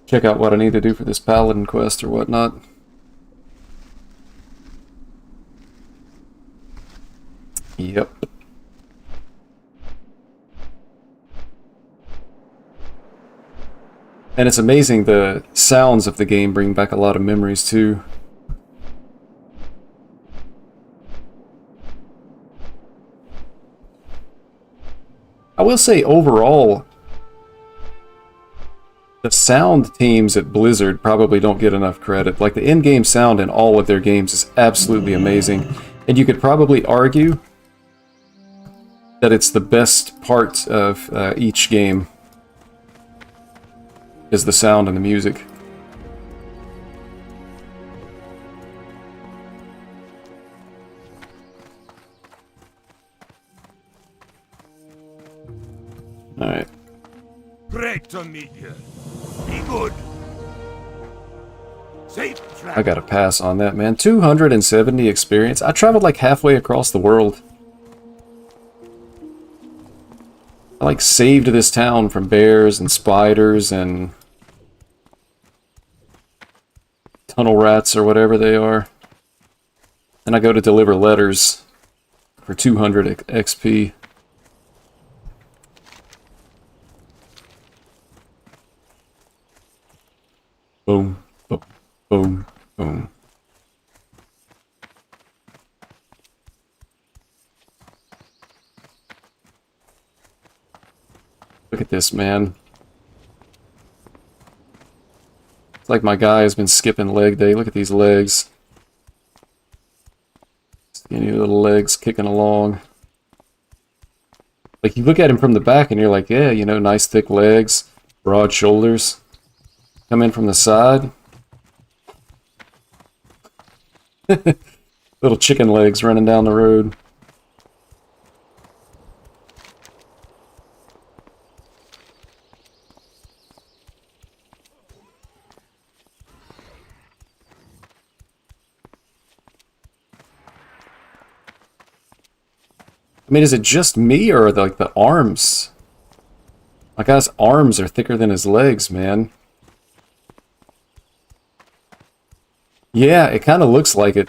check out what I need to do for this Paladin quest or whatnot. Yep. And it's amazing, the sounds of the game bring back a lot of memories too. I will say overall, the sound teams at Blizzard probably don't get enough credit. Like, the in-game sound in all of their games is absolutely amazing. And you could probably argue that it's the best part of each game, is the sound and the music. Alright. Great to meet you. Be good. Safe travel. I gotta pass on that, man. 270 experience. I traveled like halfway across the world. I like saved this town from bears and spiders and tunnel rats or whatever they are. And I go to deliver letters for 200 XP. Boom, boom, boom, boom. Look at this, man. It's like my guy has been skipping leg day. Look at these legs. Skinny little legs kicking along. Like, you look at him from the back and you're like, yeah, you know, nice thick legs, broad shoulders. Come in from the side. Little chicken legs running down the road. I mean, is it just me, or like the arms? My guy's arms are thicker than his legs, man. Yeah, it kind of looks like it.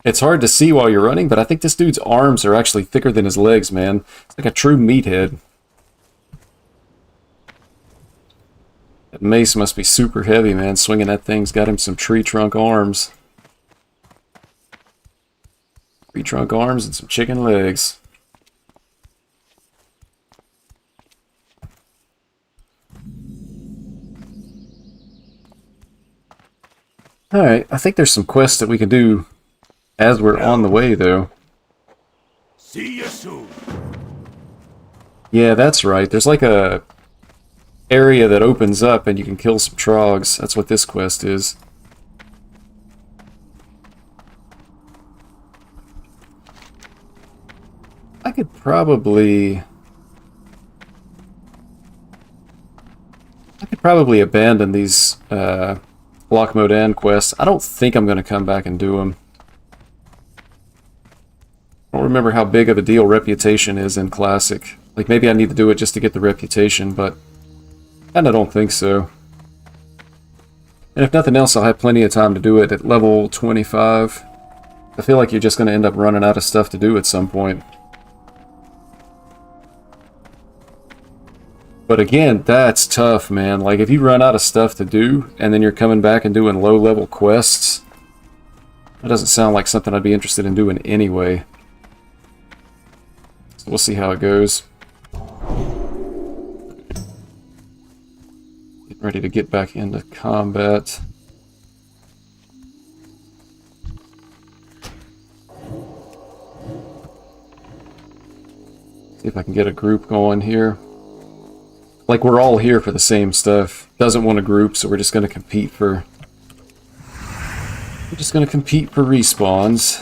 It's hard to see while you're running, but I think this dude's arms are actually thicker than his legs, man. It's like a true meathead. That mace must be super heavy, man. Swinging that thing's got him some tree trunk arms. Tree trunk arms and some chicken legs. Alright, I think there's some quests that we can do as we're on the way, though. See you soon. Yeah, that's right. There's like a area that opens up and you can kill some trogs. That's what this quest is. I could probably abandon these block mode and quests. I don't think I'm going to come back and do them. I don't remember how big of a deal reputation is in Classic. Like, maybe I need to do it just to get the reputation, but I don't think so. And if nothing else, I'll have plenty of time to do it at level 25. I feel like you're just going to end up running out of stuff to do at some point. But again, that's tough, man. Like, if you run out of stuff to do, and then you're coming back and doing low-level quests, that doesn't sound like something I'd be interested in doing anyway. So we'll see how it goes. Getting ready to get back into combat. See if I can get a group going here. Like, we're all here for the same stuff. Doesn't want a group, so we're just gonna compete for... We're just gonna compete for respawns.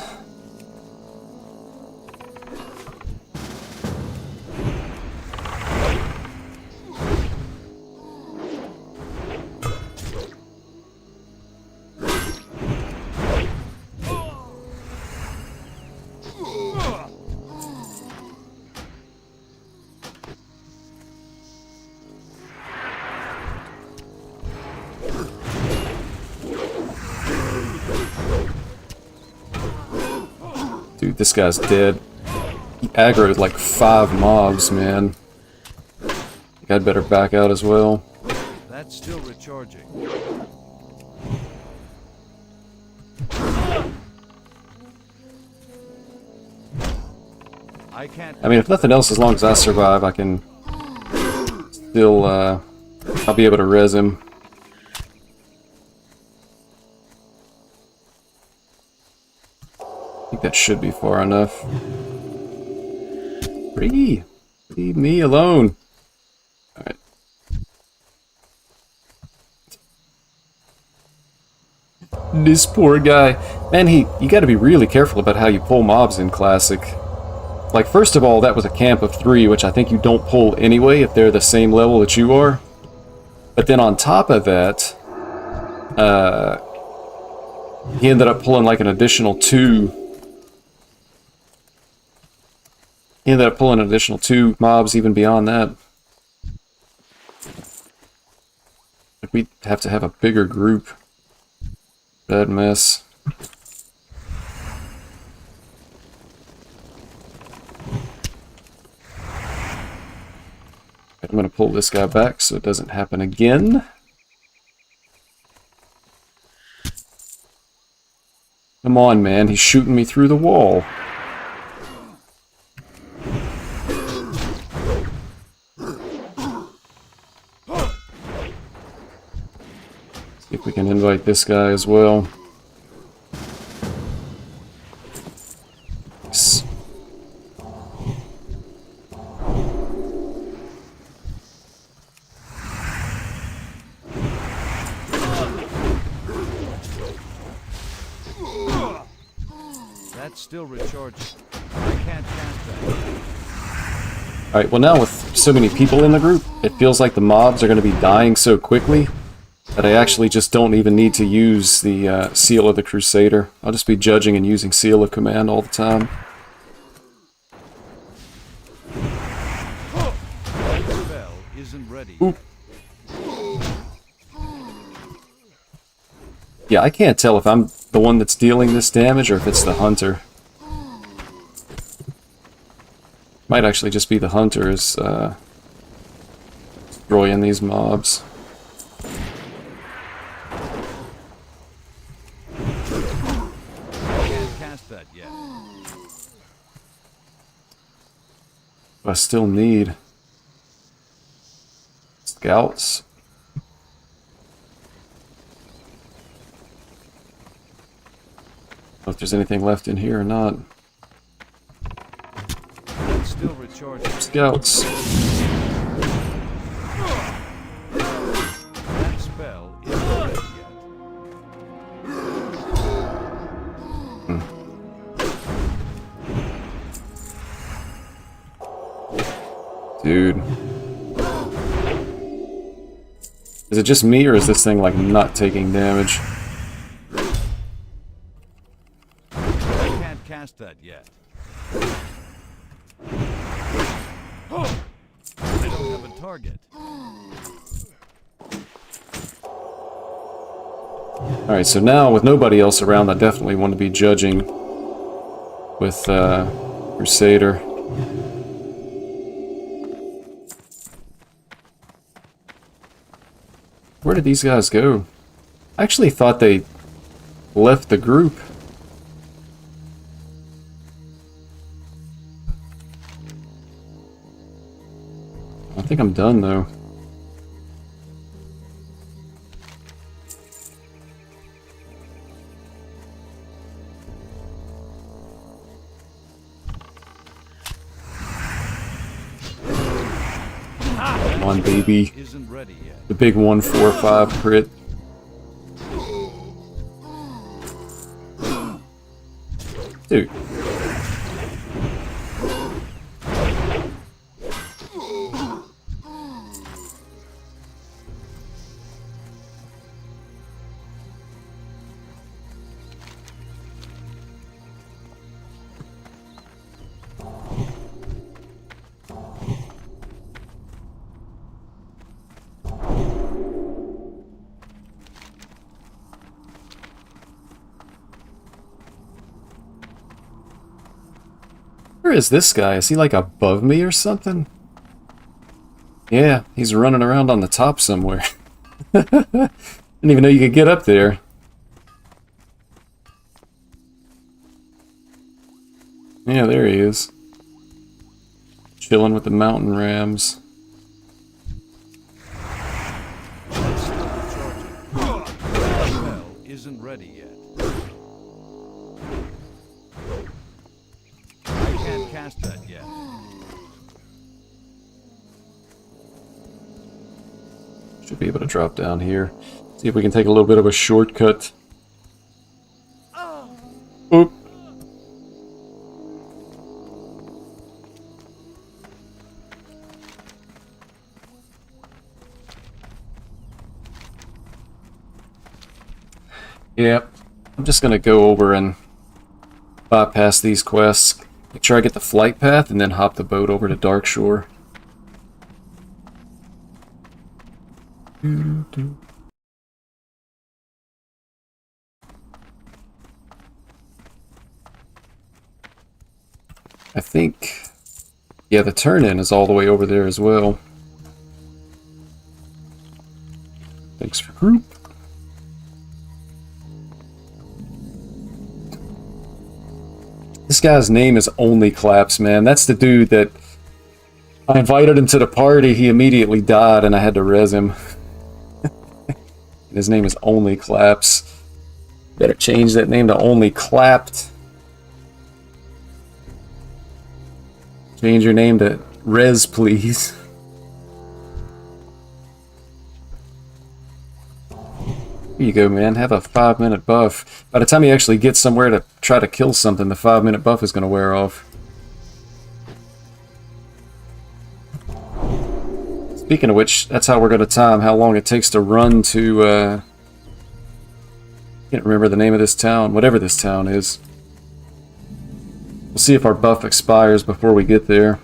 Dude, this guy's dead. He aggroed like 5 mobs, man. I think I'd better back out as well. That's still recharging. I mean, if nothing else, as long as I survive, I can still, I'll be able to res him. I think that should be far enough. Free! Leave me alone! Alright. This poor guy. Man, you gotta be really careful about how you pull mobs in Classic. Like, first of all, that was a camp of 3, which I think you don't pull anyway if they're the same level that you are. But then on top of that, he ended up pulling like an additional 2. He ended up pulling an additional 2 mobs even beyond that. Like, we'd have to have a bigger group. Bad mess. I'm going to pull this guy back so it doesn't happen again. Come on, man. He's shooting me through the wall. See if we can invite this guy as well. Nice. Still recharging. I can't count that. Alright, well now with so many people in the group, it feels like the mobs are going to be dying so quickly that I actually just don't even need to use the Seal of the Crusader. I'll just be judging and using Seal of Command all the time. Spell isn't ready. Oop. Yeah, I can't tell if I'm the one that's dealing this damage or if it's the hunter. Might actually just be the hunter is destroying these mobs. cast that yet. I still need scouts. I don't know if there's anything left in here or not. That's still recharging. Scouts. That spell isn't ready yet. Dude. Is it just me, or is this thing, like, not taking damage? I can't cast that yet. I don't have a target. Alright, so now, with nobody else around, I definitely want to be judging with, Crusader. Where did these guys go? I actually thought they left the group. I think I'm done, though. Come on, baby. Isn't ready yet. The big 145 crit. Dude. Where is this guy? Is he like above me or something? Yeah, he's running around on the top somewhere. Didn't even know you could get up there. Yeah, there he is. Chilling with the mountain rams. That's still recharging. That spell isn't ready yet. I can't cast that yet. Should be able to drop down here. See if we can take a little bit of a shortcut. Oop. Yep. I'm just gonna go over and bypass these quests. Make sure I get the flight path and then hop the boat over to Darkshore. I think, yeah, the turn-in is all the way over there as well. Thanks for group. This guy's name is Only Claps, man. That's the dude that I invited him to the party. He immediately died and I had to res him. His name is Only Claps. Better change that name to Only Clapped. Change your name to Rez, please. Here you go, man. Have a 5-minute buff. By the time you actually get somewhere to try to kill something, the 5-minute buff is going to wear off. Speaking of which, that's how we're going to time how long it takes to run to, can't remember the name of this town, whatever this town is. We'll see if our buff expires before we get there.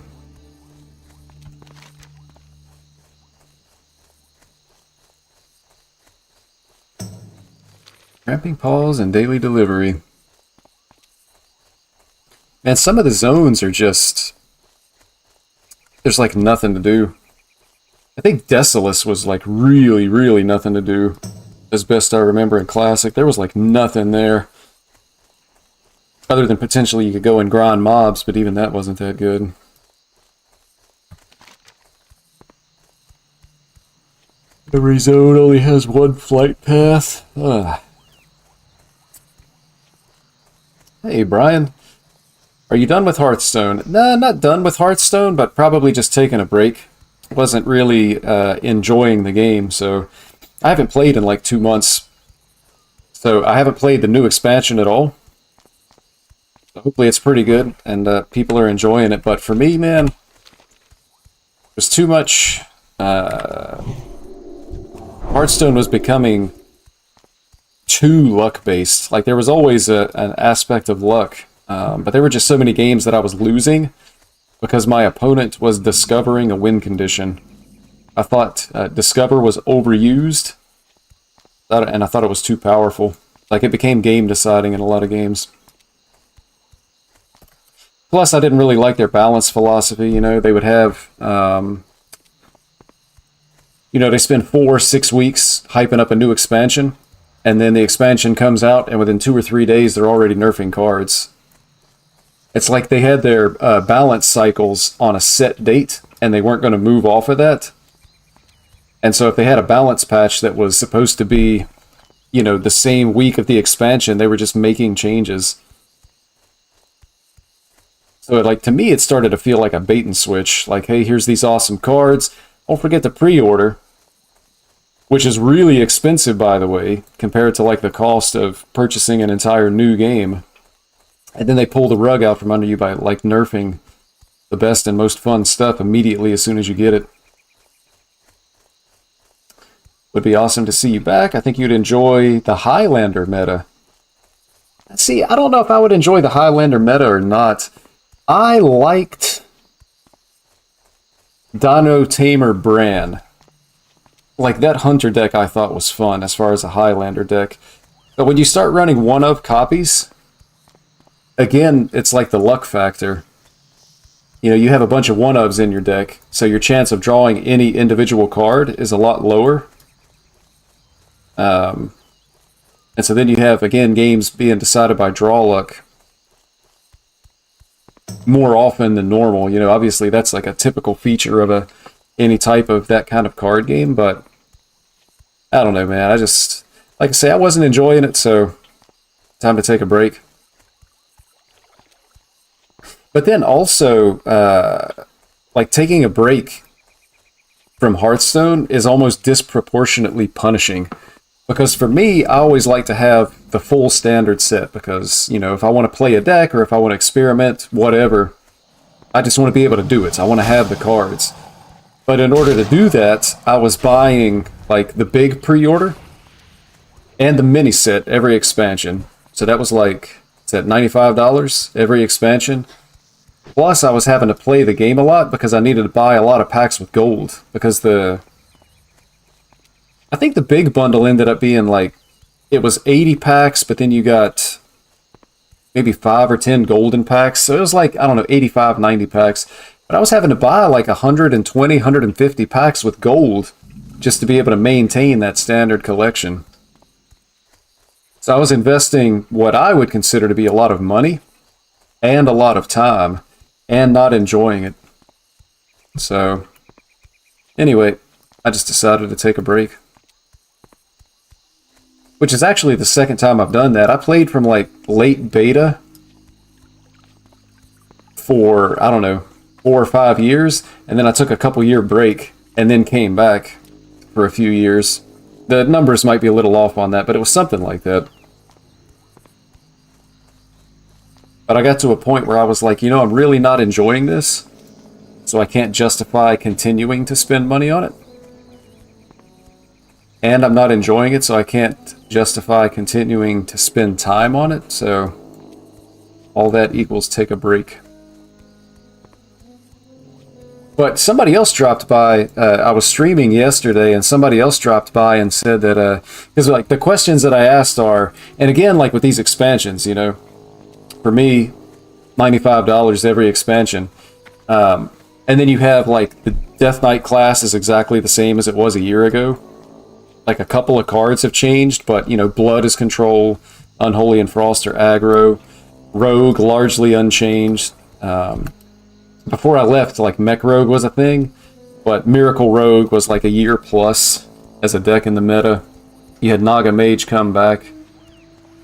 Cramping paws and daily delivery. Man, some of the zones are just... there's like nothing to do. I think Desolus was like really, really nothing to do. As best I remember in Classic, there was like nothing there. Other than potentially you could go and grind mobs, but even that wasn't that good. Every zone only has one flight path. Ugh. Hey, Brian. Are you done with Hearthstone? Nah, not done with Hearthstone, but probably just taking a break. Wasn't really enjoying the game, so I haven't played in like 2 months. So I haven't played the new expansion at all. Hopefully it's pretty good, and people are enjoying it. But for me, man, there's too much... Hearthstone was becoming too luck-based. Like, there was always an aspect of luck. But there were just so many games that I was losing because my opponent was discovering a win condition. I thought Discover was overused, and I thought it was too powerful. Like, it became game deciding in a lot of games. Plus, I didn't really like their balance philosophy. You know, they would have, you know, they spend 4 or 6 weeks hyping up a new expansion, and then the expansion comes out, and within 2 or 3 days, they're already nerfing cards. It's like they had their balance cycles on a set date, and they weren't going to move off of that. And so if they had a balance patch that was supposed to be, you know, the same week of the expansion, they were just making changes. So, like, to me, it started to feel like a bait and switch. Like, hey, here's these awesome cards. Don't forget to pre-order. Which is really expensive, by the way, compared to, like, the cost of purchasing an entire new game. And then they pull the rug out from under you by, like, nerfing the best and most fun stuff immediately as soon as you get it. Would be awesome to see you back. I think you'd enjoy the Highlander meta. See, I don't know if I would enjoy the Highlander meta or not. I liked Dino Tamer Bran. Like, that Hunter deck I thought was fun as far as a Highlander deck. But when you start running one-of copies, again, it's like the luck factor. You know, you have a bunch of one-ofs in your deck, so your chance of drawing any individual card is a lot lower. And so then you have, again, games being decided by draw luck more often than normal. You know, obviously that's like a typical feature of any type of that kind of card game, but I don't know, man. I just, like I say, I wasn't enjoying it, so time to take a break. But then also, like, taking a break from Hearthstone is almost disproportionately punishing. Because for me, I always like to have the full standard set. Because, you know, if I want to play a deck or if I want to experiment, whatever, I just want to be able to do it. So I want to have the cards. But in order to do that, I was buying, like, the big pre-order and the mini set every expansion. So that was like, is that $95 every expansion? Plus, I was having to play the game a lot because I needed to buy a lot of packs with gold. Because I think the big bundle ended up being like, it was 80 packs, but then you got maybe 5 or 10 golden packs. So it was like, I don't know, 85, 90 packs. But I was having to buy like 120, 150 packs with gold just to be able to maintain that standard collection. So I was investing what I would consider to be a lot of money and a lot of time and not enjoying it. So anyway, I just decided to take a break. Which is actually the second time I've done that. I played from like late beta for, I don't know, 4 or 5 years, and then I took a couple year break and then came back for a few years. The numbers might be a little off on that, but it was something like that. But I got to a point where I was like, you know, I'm really not enjoying this, so I can't justify continuing to spend money on it. And I'm not enjoying it, so I can't justify continuing to spend time on it, so all that equals take a break. But somebody else dropped by, I was streaming yesterday, and somebody else dropped by and said that, because like the questions that I asked are, and again, like with these expansions, you know, for me, $95 every expansion. And then you have like the Death Knight class is exactly the same as it was a year ago. Like a couple of cards have changed, but you know, Blood is control, Unholy and Frost are aggro. Rogue, largely unchanged. Before I left, like, Mech Rogue was a thing, but Miracle Rogue was like a year plus as a deck in the meta. You had Naga Mage come back.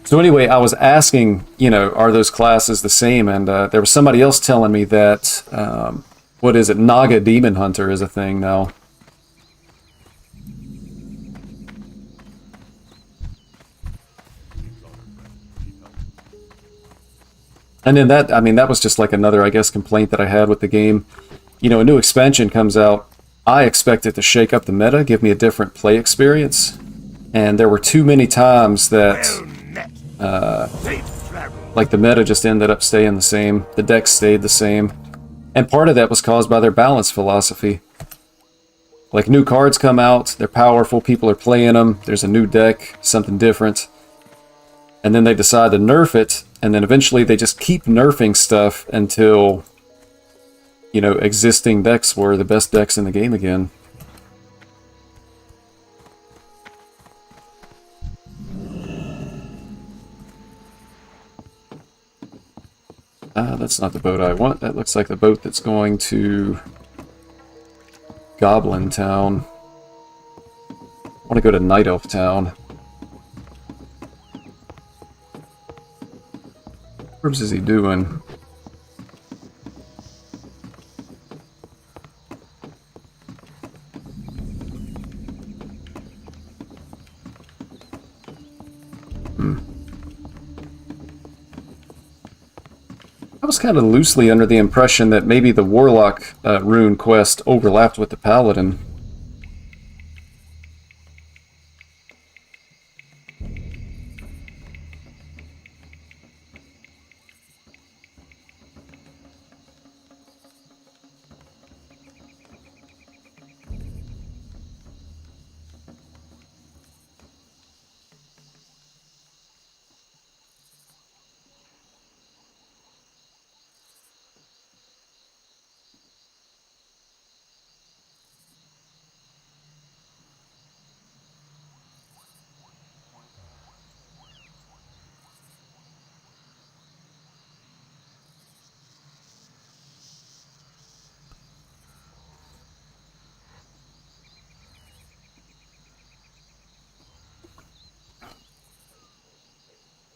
So anyway, I was asking, you know, are those classes the same? And there was somebody else telling me that, what is it, Naga Demon Hunter is a thing now. And then that, I mean, that was just like another, I guess, complaint that I had with the game. You know, a new expansion comes out, I expect it to shake up the meta, give me a different play experience. And there were too many times that, like, the meta just ended up staying the same. The decks stayed the same. And part of that was caused by their balance philosophy. Like, new cards come out, they're powerful, people are playing them, there's a new deck, something different. And then they decide to nerf it, and then eventually they just keep nerfing stuff until, you know, existing decks were the best decks in the game again. That's not the boat I want. That looks like the boat that's going to Goblin Town. I want to go to Night Elf Town. What is he doing? I was kind of loosely under the impression that maybe the Warlock rune quest overlapped with the Paladin.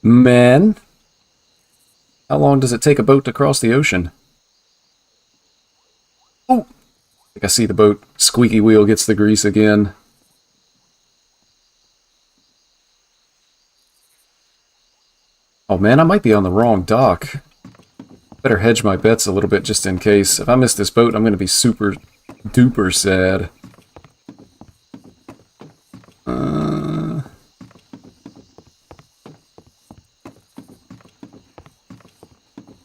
Man, how long does it take a boat to cross the ocean? Oh, I think I see the boat. Squeaky wheel gets the grease again. Oh man, I might be on the wrong dock. Better hedge my bets a little bit just in case. If I miss this boat, I'm going to be super duper sad.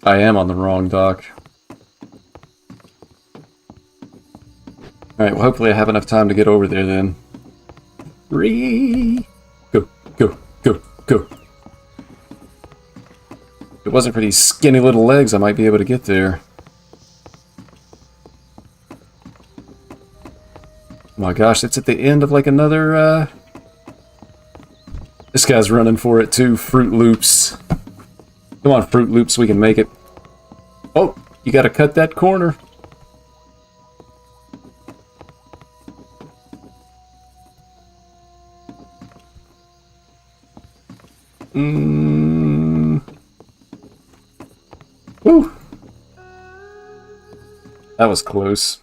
I am on the wrong dock. Alright, well hopefully I have enough time to get over there then. Go, go, go, go. If it wasn't for these skinny little legs, I might be able to get there. Oh my gosh, it's at the end of like another, This guy's running for it too, Fruit Loops. Come on, Fruit Loops, we can make it. Oh, you gotta cut that corner. Woo! That was close.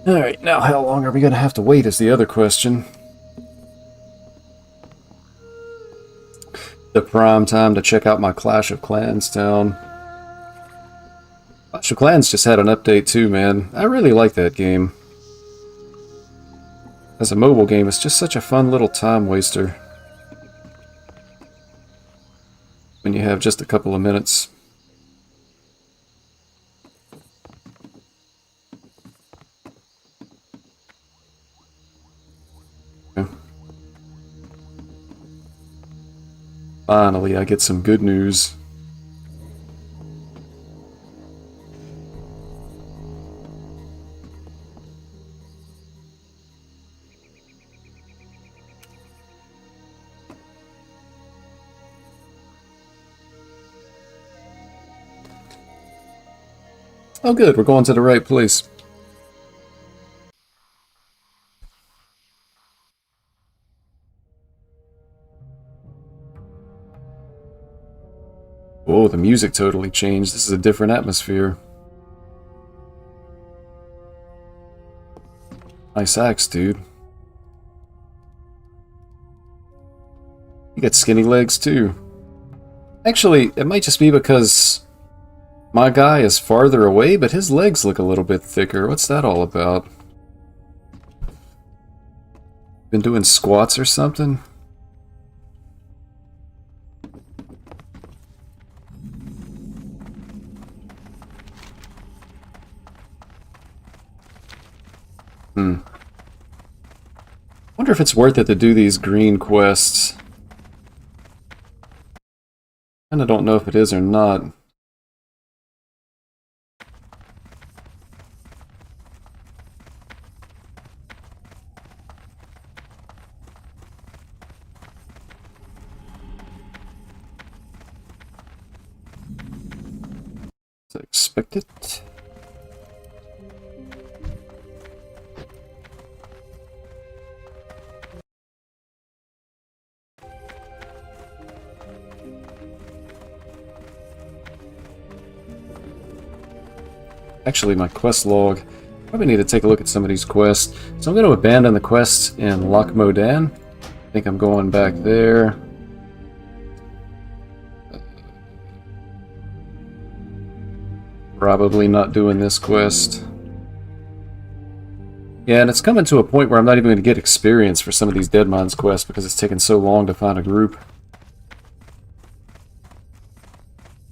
Alright, now how long are we going to have to wait is the other question. The prime time to check out my Clash of Clans town. Clash of Clans just had an update too, man. I really like that game. As a mobile game, it's just such a fun little time waster. When you have just a couple of minutes. Finally, I get some good news. Oh good, we're going to the right place. Whoa, the music totally changed. This is a different atmosphere. Nice axe, dude. You got skinny legs, too. Actually, it might just be because my guy is farther away, but his legs look a little bit thicker. What's that all about? Been doing squats or something? Wonder if it's worth it to do these green quests. Kinda don't know if it is or not. As I expected. Actually, my quest log. Probably need to take a look at some of these quests. So I'm going to abandon the quest in Loch Modan. I think I'm going back there. Probably not doing this quest. Yeah, and it's coming to a point where I'm not even going to get experience for some of these Dead Mines quests because it's taken so long to find a group.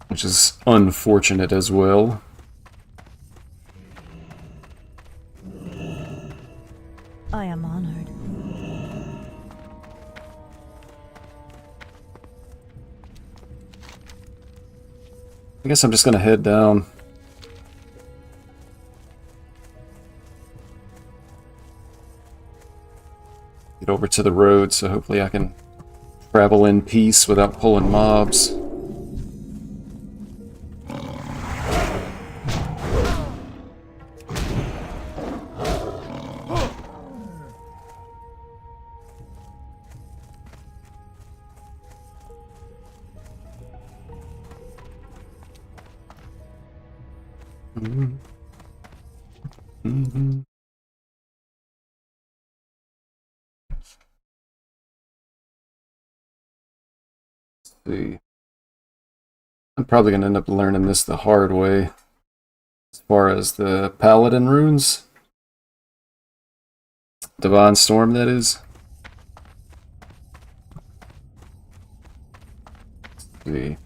Which is unfortunate as well. I am honored. I guess I'm just gonna head down. Get over to the road, so hopefully I can travel in peace without pulling mobs. See. I'm probably going to end up learning this the hard way. As far as the Paladin runes. Divine Storm, that is. Let's see.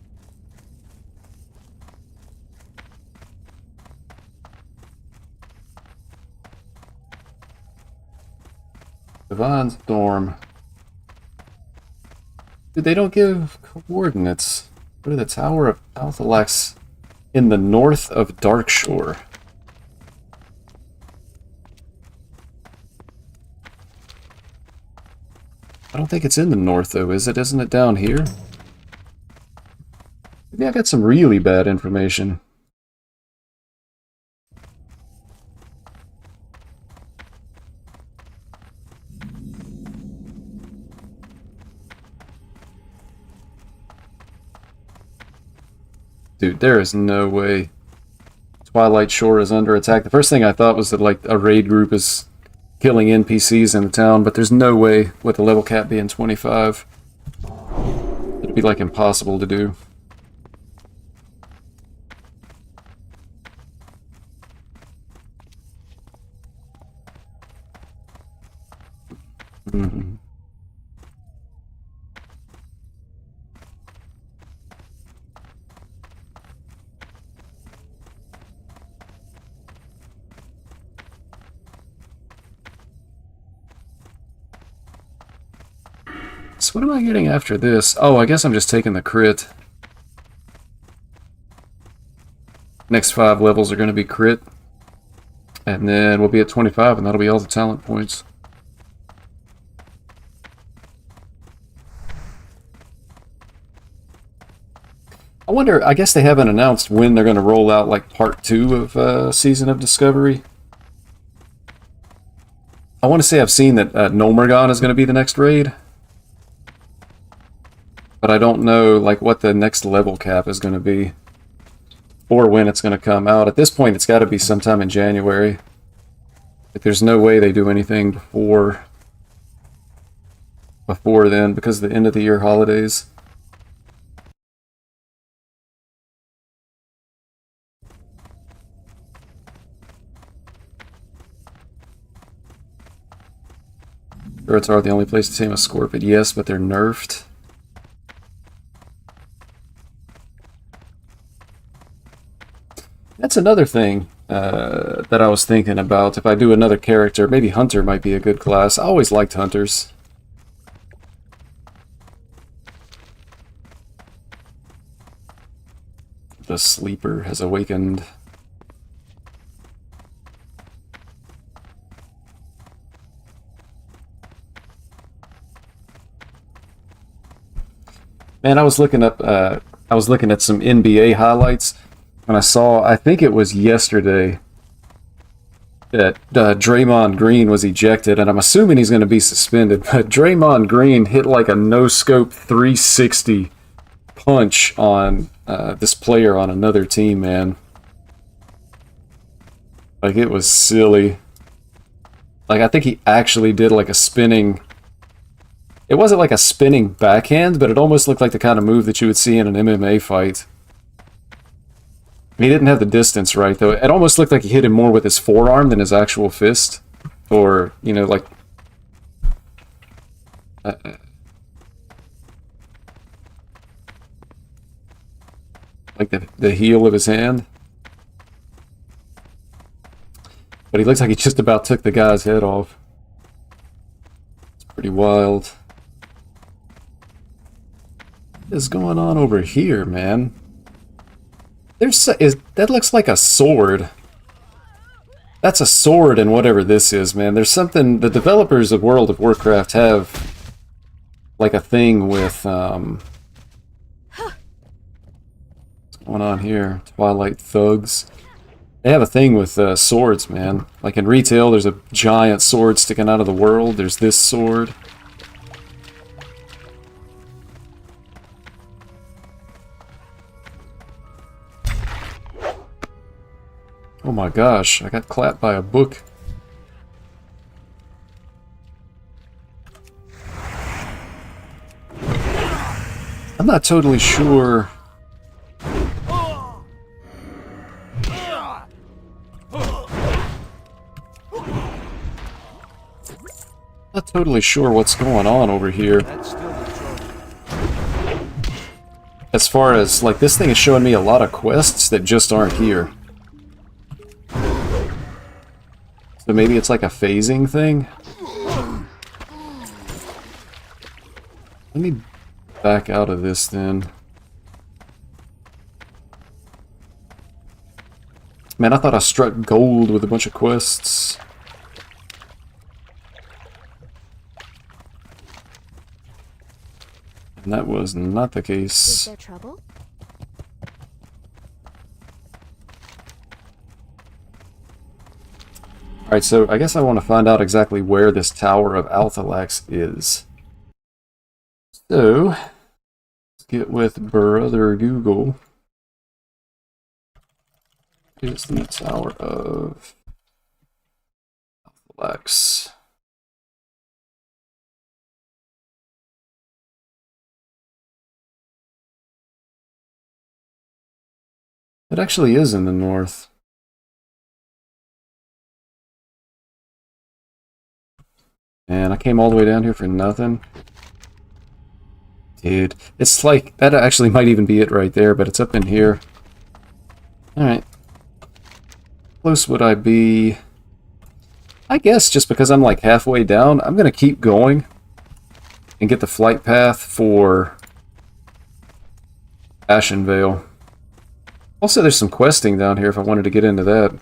Divine Storm. Dude, they don't give coordinates. Go to the Tower of Althalax in the north of Darkshore. I don't think it's in the north, though, is it? Isn't it down here? Maybe I got some really bad information. Dude, there is no way Twilight Shore is under attack. The first thing I thought was that, like, a raid group is killing NPCs in the town, but there's no way with the level cap being 25. It'd be, like, impossible to do. Mm-hmm. So what am I getting after this? Oh, I guess I'm just taking the crit. Next 5 levels are going to be crit. And then we'll be at 25, and that'll be all the talent points. I wonder, I guess they haven't announced when they're going to roll out like part 2 of Season of Discovery. I want to say I've seen that Nomergon is going to be the next raid. But I don't know like what the next level cap is going to be. Or when it's going to come out. At this point, it's got to be sometime in January. Like, there's no way they do anything before then because of the end of the year holidays. Turrets are the only place to tame a scorpion. Yes, but they're nerfed. That's another thing that I was thinking about. If I do another character, maybe Hunter might be a good class. I always liked Hunters. The Sleeper has awakened. Man, I was looking at some NBA highlights, and I saw, I think it was yesterday, that Draymond Green was ejected, and I'm assuming he's going to be suspended, but Draymond Green hit like a no-scope 360 punch on this player on another team, man. Like, it was silly. Like, I think he actually did like a spinning... It wasn't like a spinning backhand, but it almost looked like the kind of move that you would see in an MMA fight. He didn't have the distance right, though. It almost looked like he hit him more with his forearm than his actual fist. Or, you know, like... like the heel of his hand. But he looks like he just about took the guy's head off. It's pretty wild. What is going on over here, man? That looks like a sword. That's a sword in whatever this is, man. There's something... The developers of World of Warcraft have like a thing with... what's going on here? Twilight Thugs. They have a thing with swords, man. Like in retail, there's a giant sword sticking out of the world. There's this sword. Oh my gosh, I got clapped by a book. I'm not totally sure... Not totally sure what's going on over here. As far as, like, this thing is showing me a lot of quests that just aren't here. So maybe it's like a phasing thing? Let me back out of this then. Man, I thought I struck gold with a bunch of quests. And that was not the case. Is there trouble? Alright, so I guess I want to find out exactly where this Tower of Althalax is. So, let's get with Brother Google. Is the Tower of Althalax. It actually is in the north. And I came all the way down here for nothing. Dude, it's like, that actually might even be it right there, but it's up in here. Alright. Close would I be? I guess just because I'm like halfway down, I'm going to keep going and get the flight path for Ashenvale. Also, there's some questing down here if I wanted to get into that.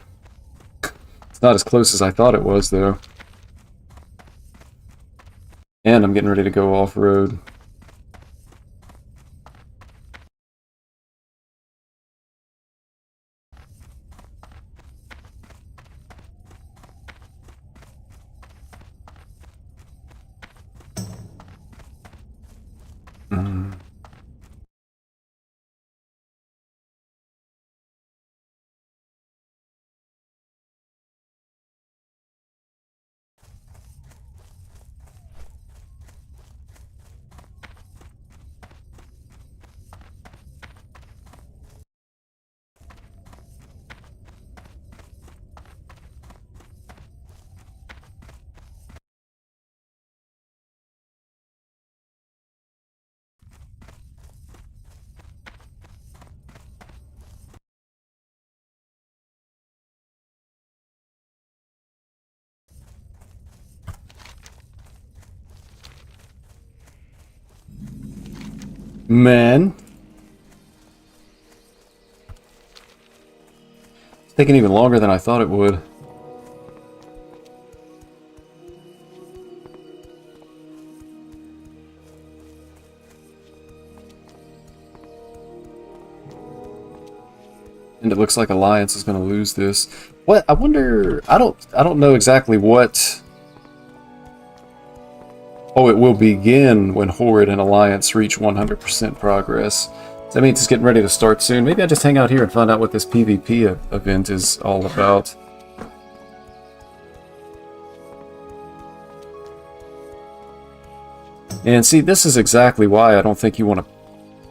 It's not as close as I thought it was, though. And I'm getting ready to go off-road. Man. It's taking even longer than I thought it would. And it looks like Alliance is going to lose this. What? I wonder... I don't know exactly what... Oh, it will begin when Horde and Alliance reach 100% progress. So that means it's getting ready to start soon. Maybe I just hang out here and find out what this PvP event is all about. And see, this is exactly why I don't think you want to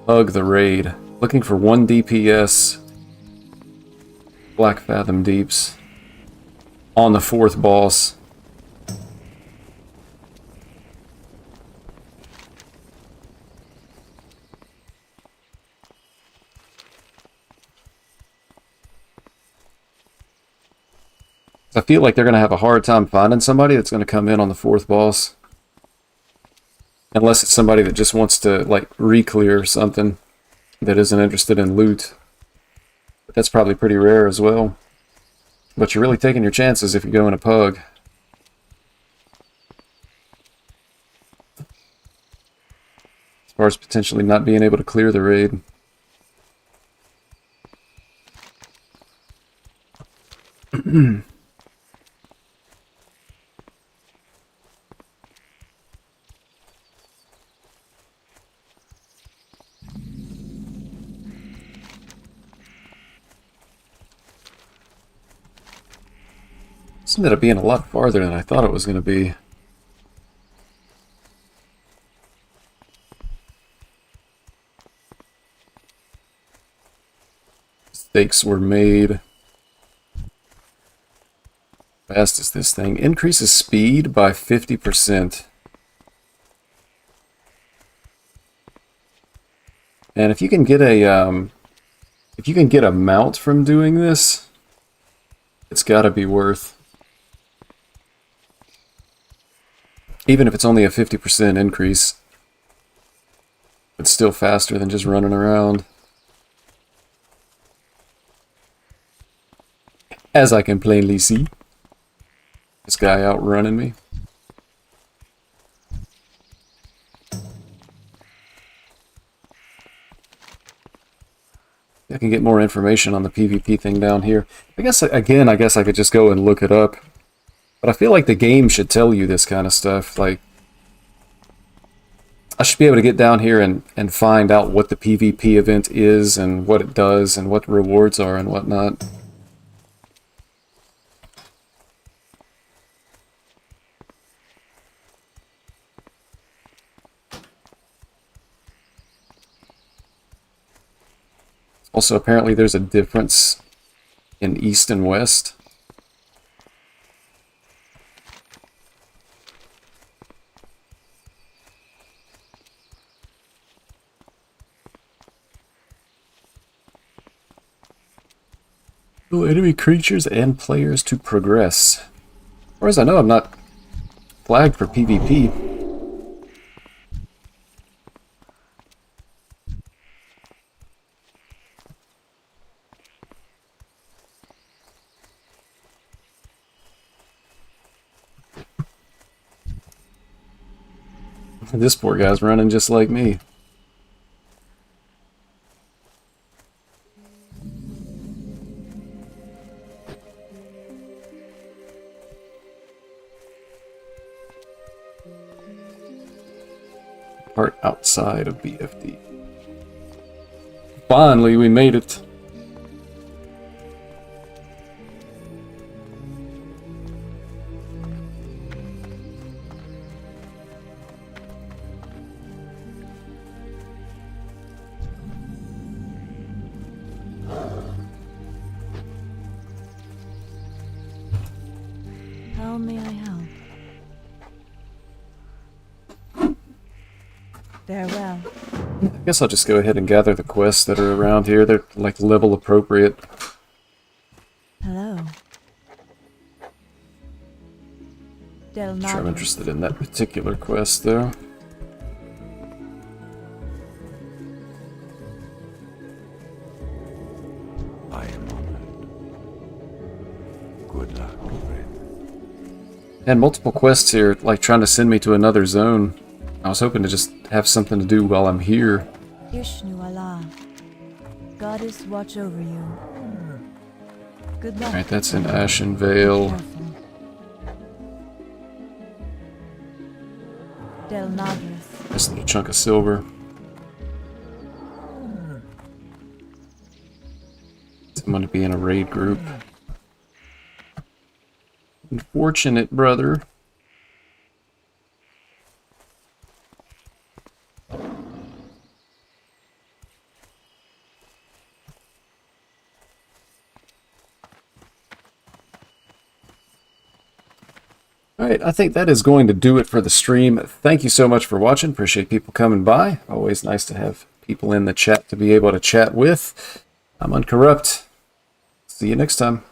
bug the raid. Looking for 1 DPS Black Fathom Deeps on the 4th boss. I feel like they're going to have a hard time finding somebody that's going to come in on the 4th boss. Unless it's somebody that just wants to, like, re-clear something that isn't interested in loot. But that's probably pretty rare as well. But you're really taking your chances if you go in a pug. As far as potentially not being able to clear the raid. This ended up being a lot farther than I thought it was going to be. Mistakes were made. How fast is this thing? Increases speed by 50%. And if you can get a mount from doing this, it's got to be worth. Even if it's only a 50% increase, it's still faster than just running around. As I can plainly see. This guy outrunning me. I can get more information on the PvP thing down here. I guess I could just go and look it up. But I feel like the game should tell you this kind of stuff. Like, I should be able to get down here and find out what the PvP event is and what it does and what the rewards are and whatnot. Also, apparently there's a difference in East and West. Will enemy creatures and players to progress. As far as I know, I'm not flagged for PvP. This poor guy's running just like me. part outside of BFD. Finally, we made it. How may I help? Farewell. I guess I'll just go ahead and gather the quests that are around here. They're like level appropriate. Hello. Del Sure, I'm Nados. interested in that particular quest though. I am honored. Good luck, friend. And multiple quests here, like trying to send me to another zone. I was hoping to just have something to do while I'm here. Ishnu Allah. Goddess watch over you. Good luck. Alright, that's in Ashen Vale. Careful. Del Nados. Nice little chunk of silver. I'm gonna be in a raid group. Unfortunate, brother. Alright, I think that is going to do it for the stream. Thank you so much for watching. Appreciate people coming by. Always nice to have people in the chat to be able to chat with. I'm Uncorrupt. See you next time.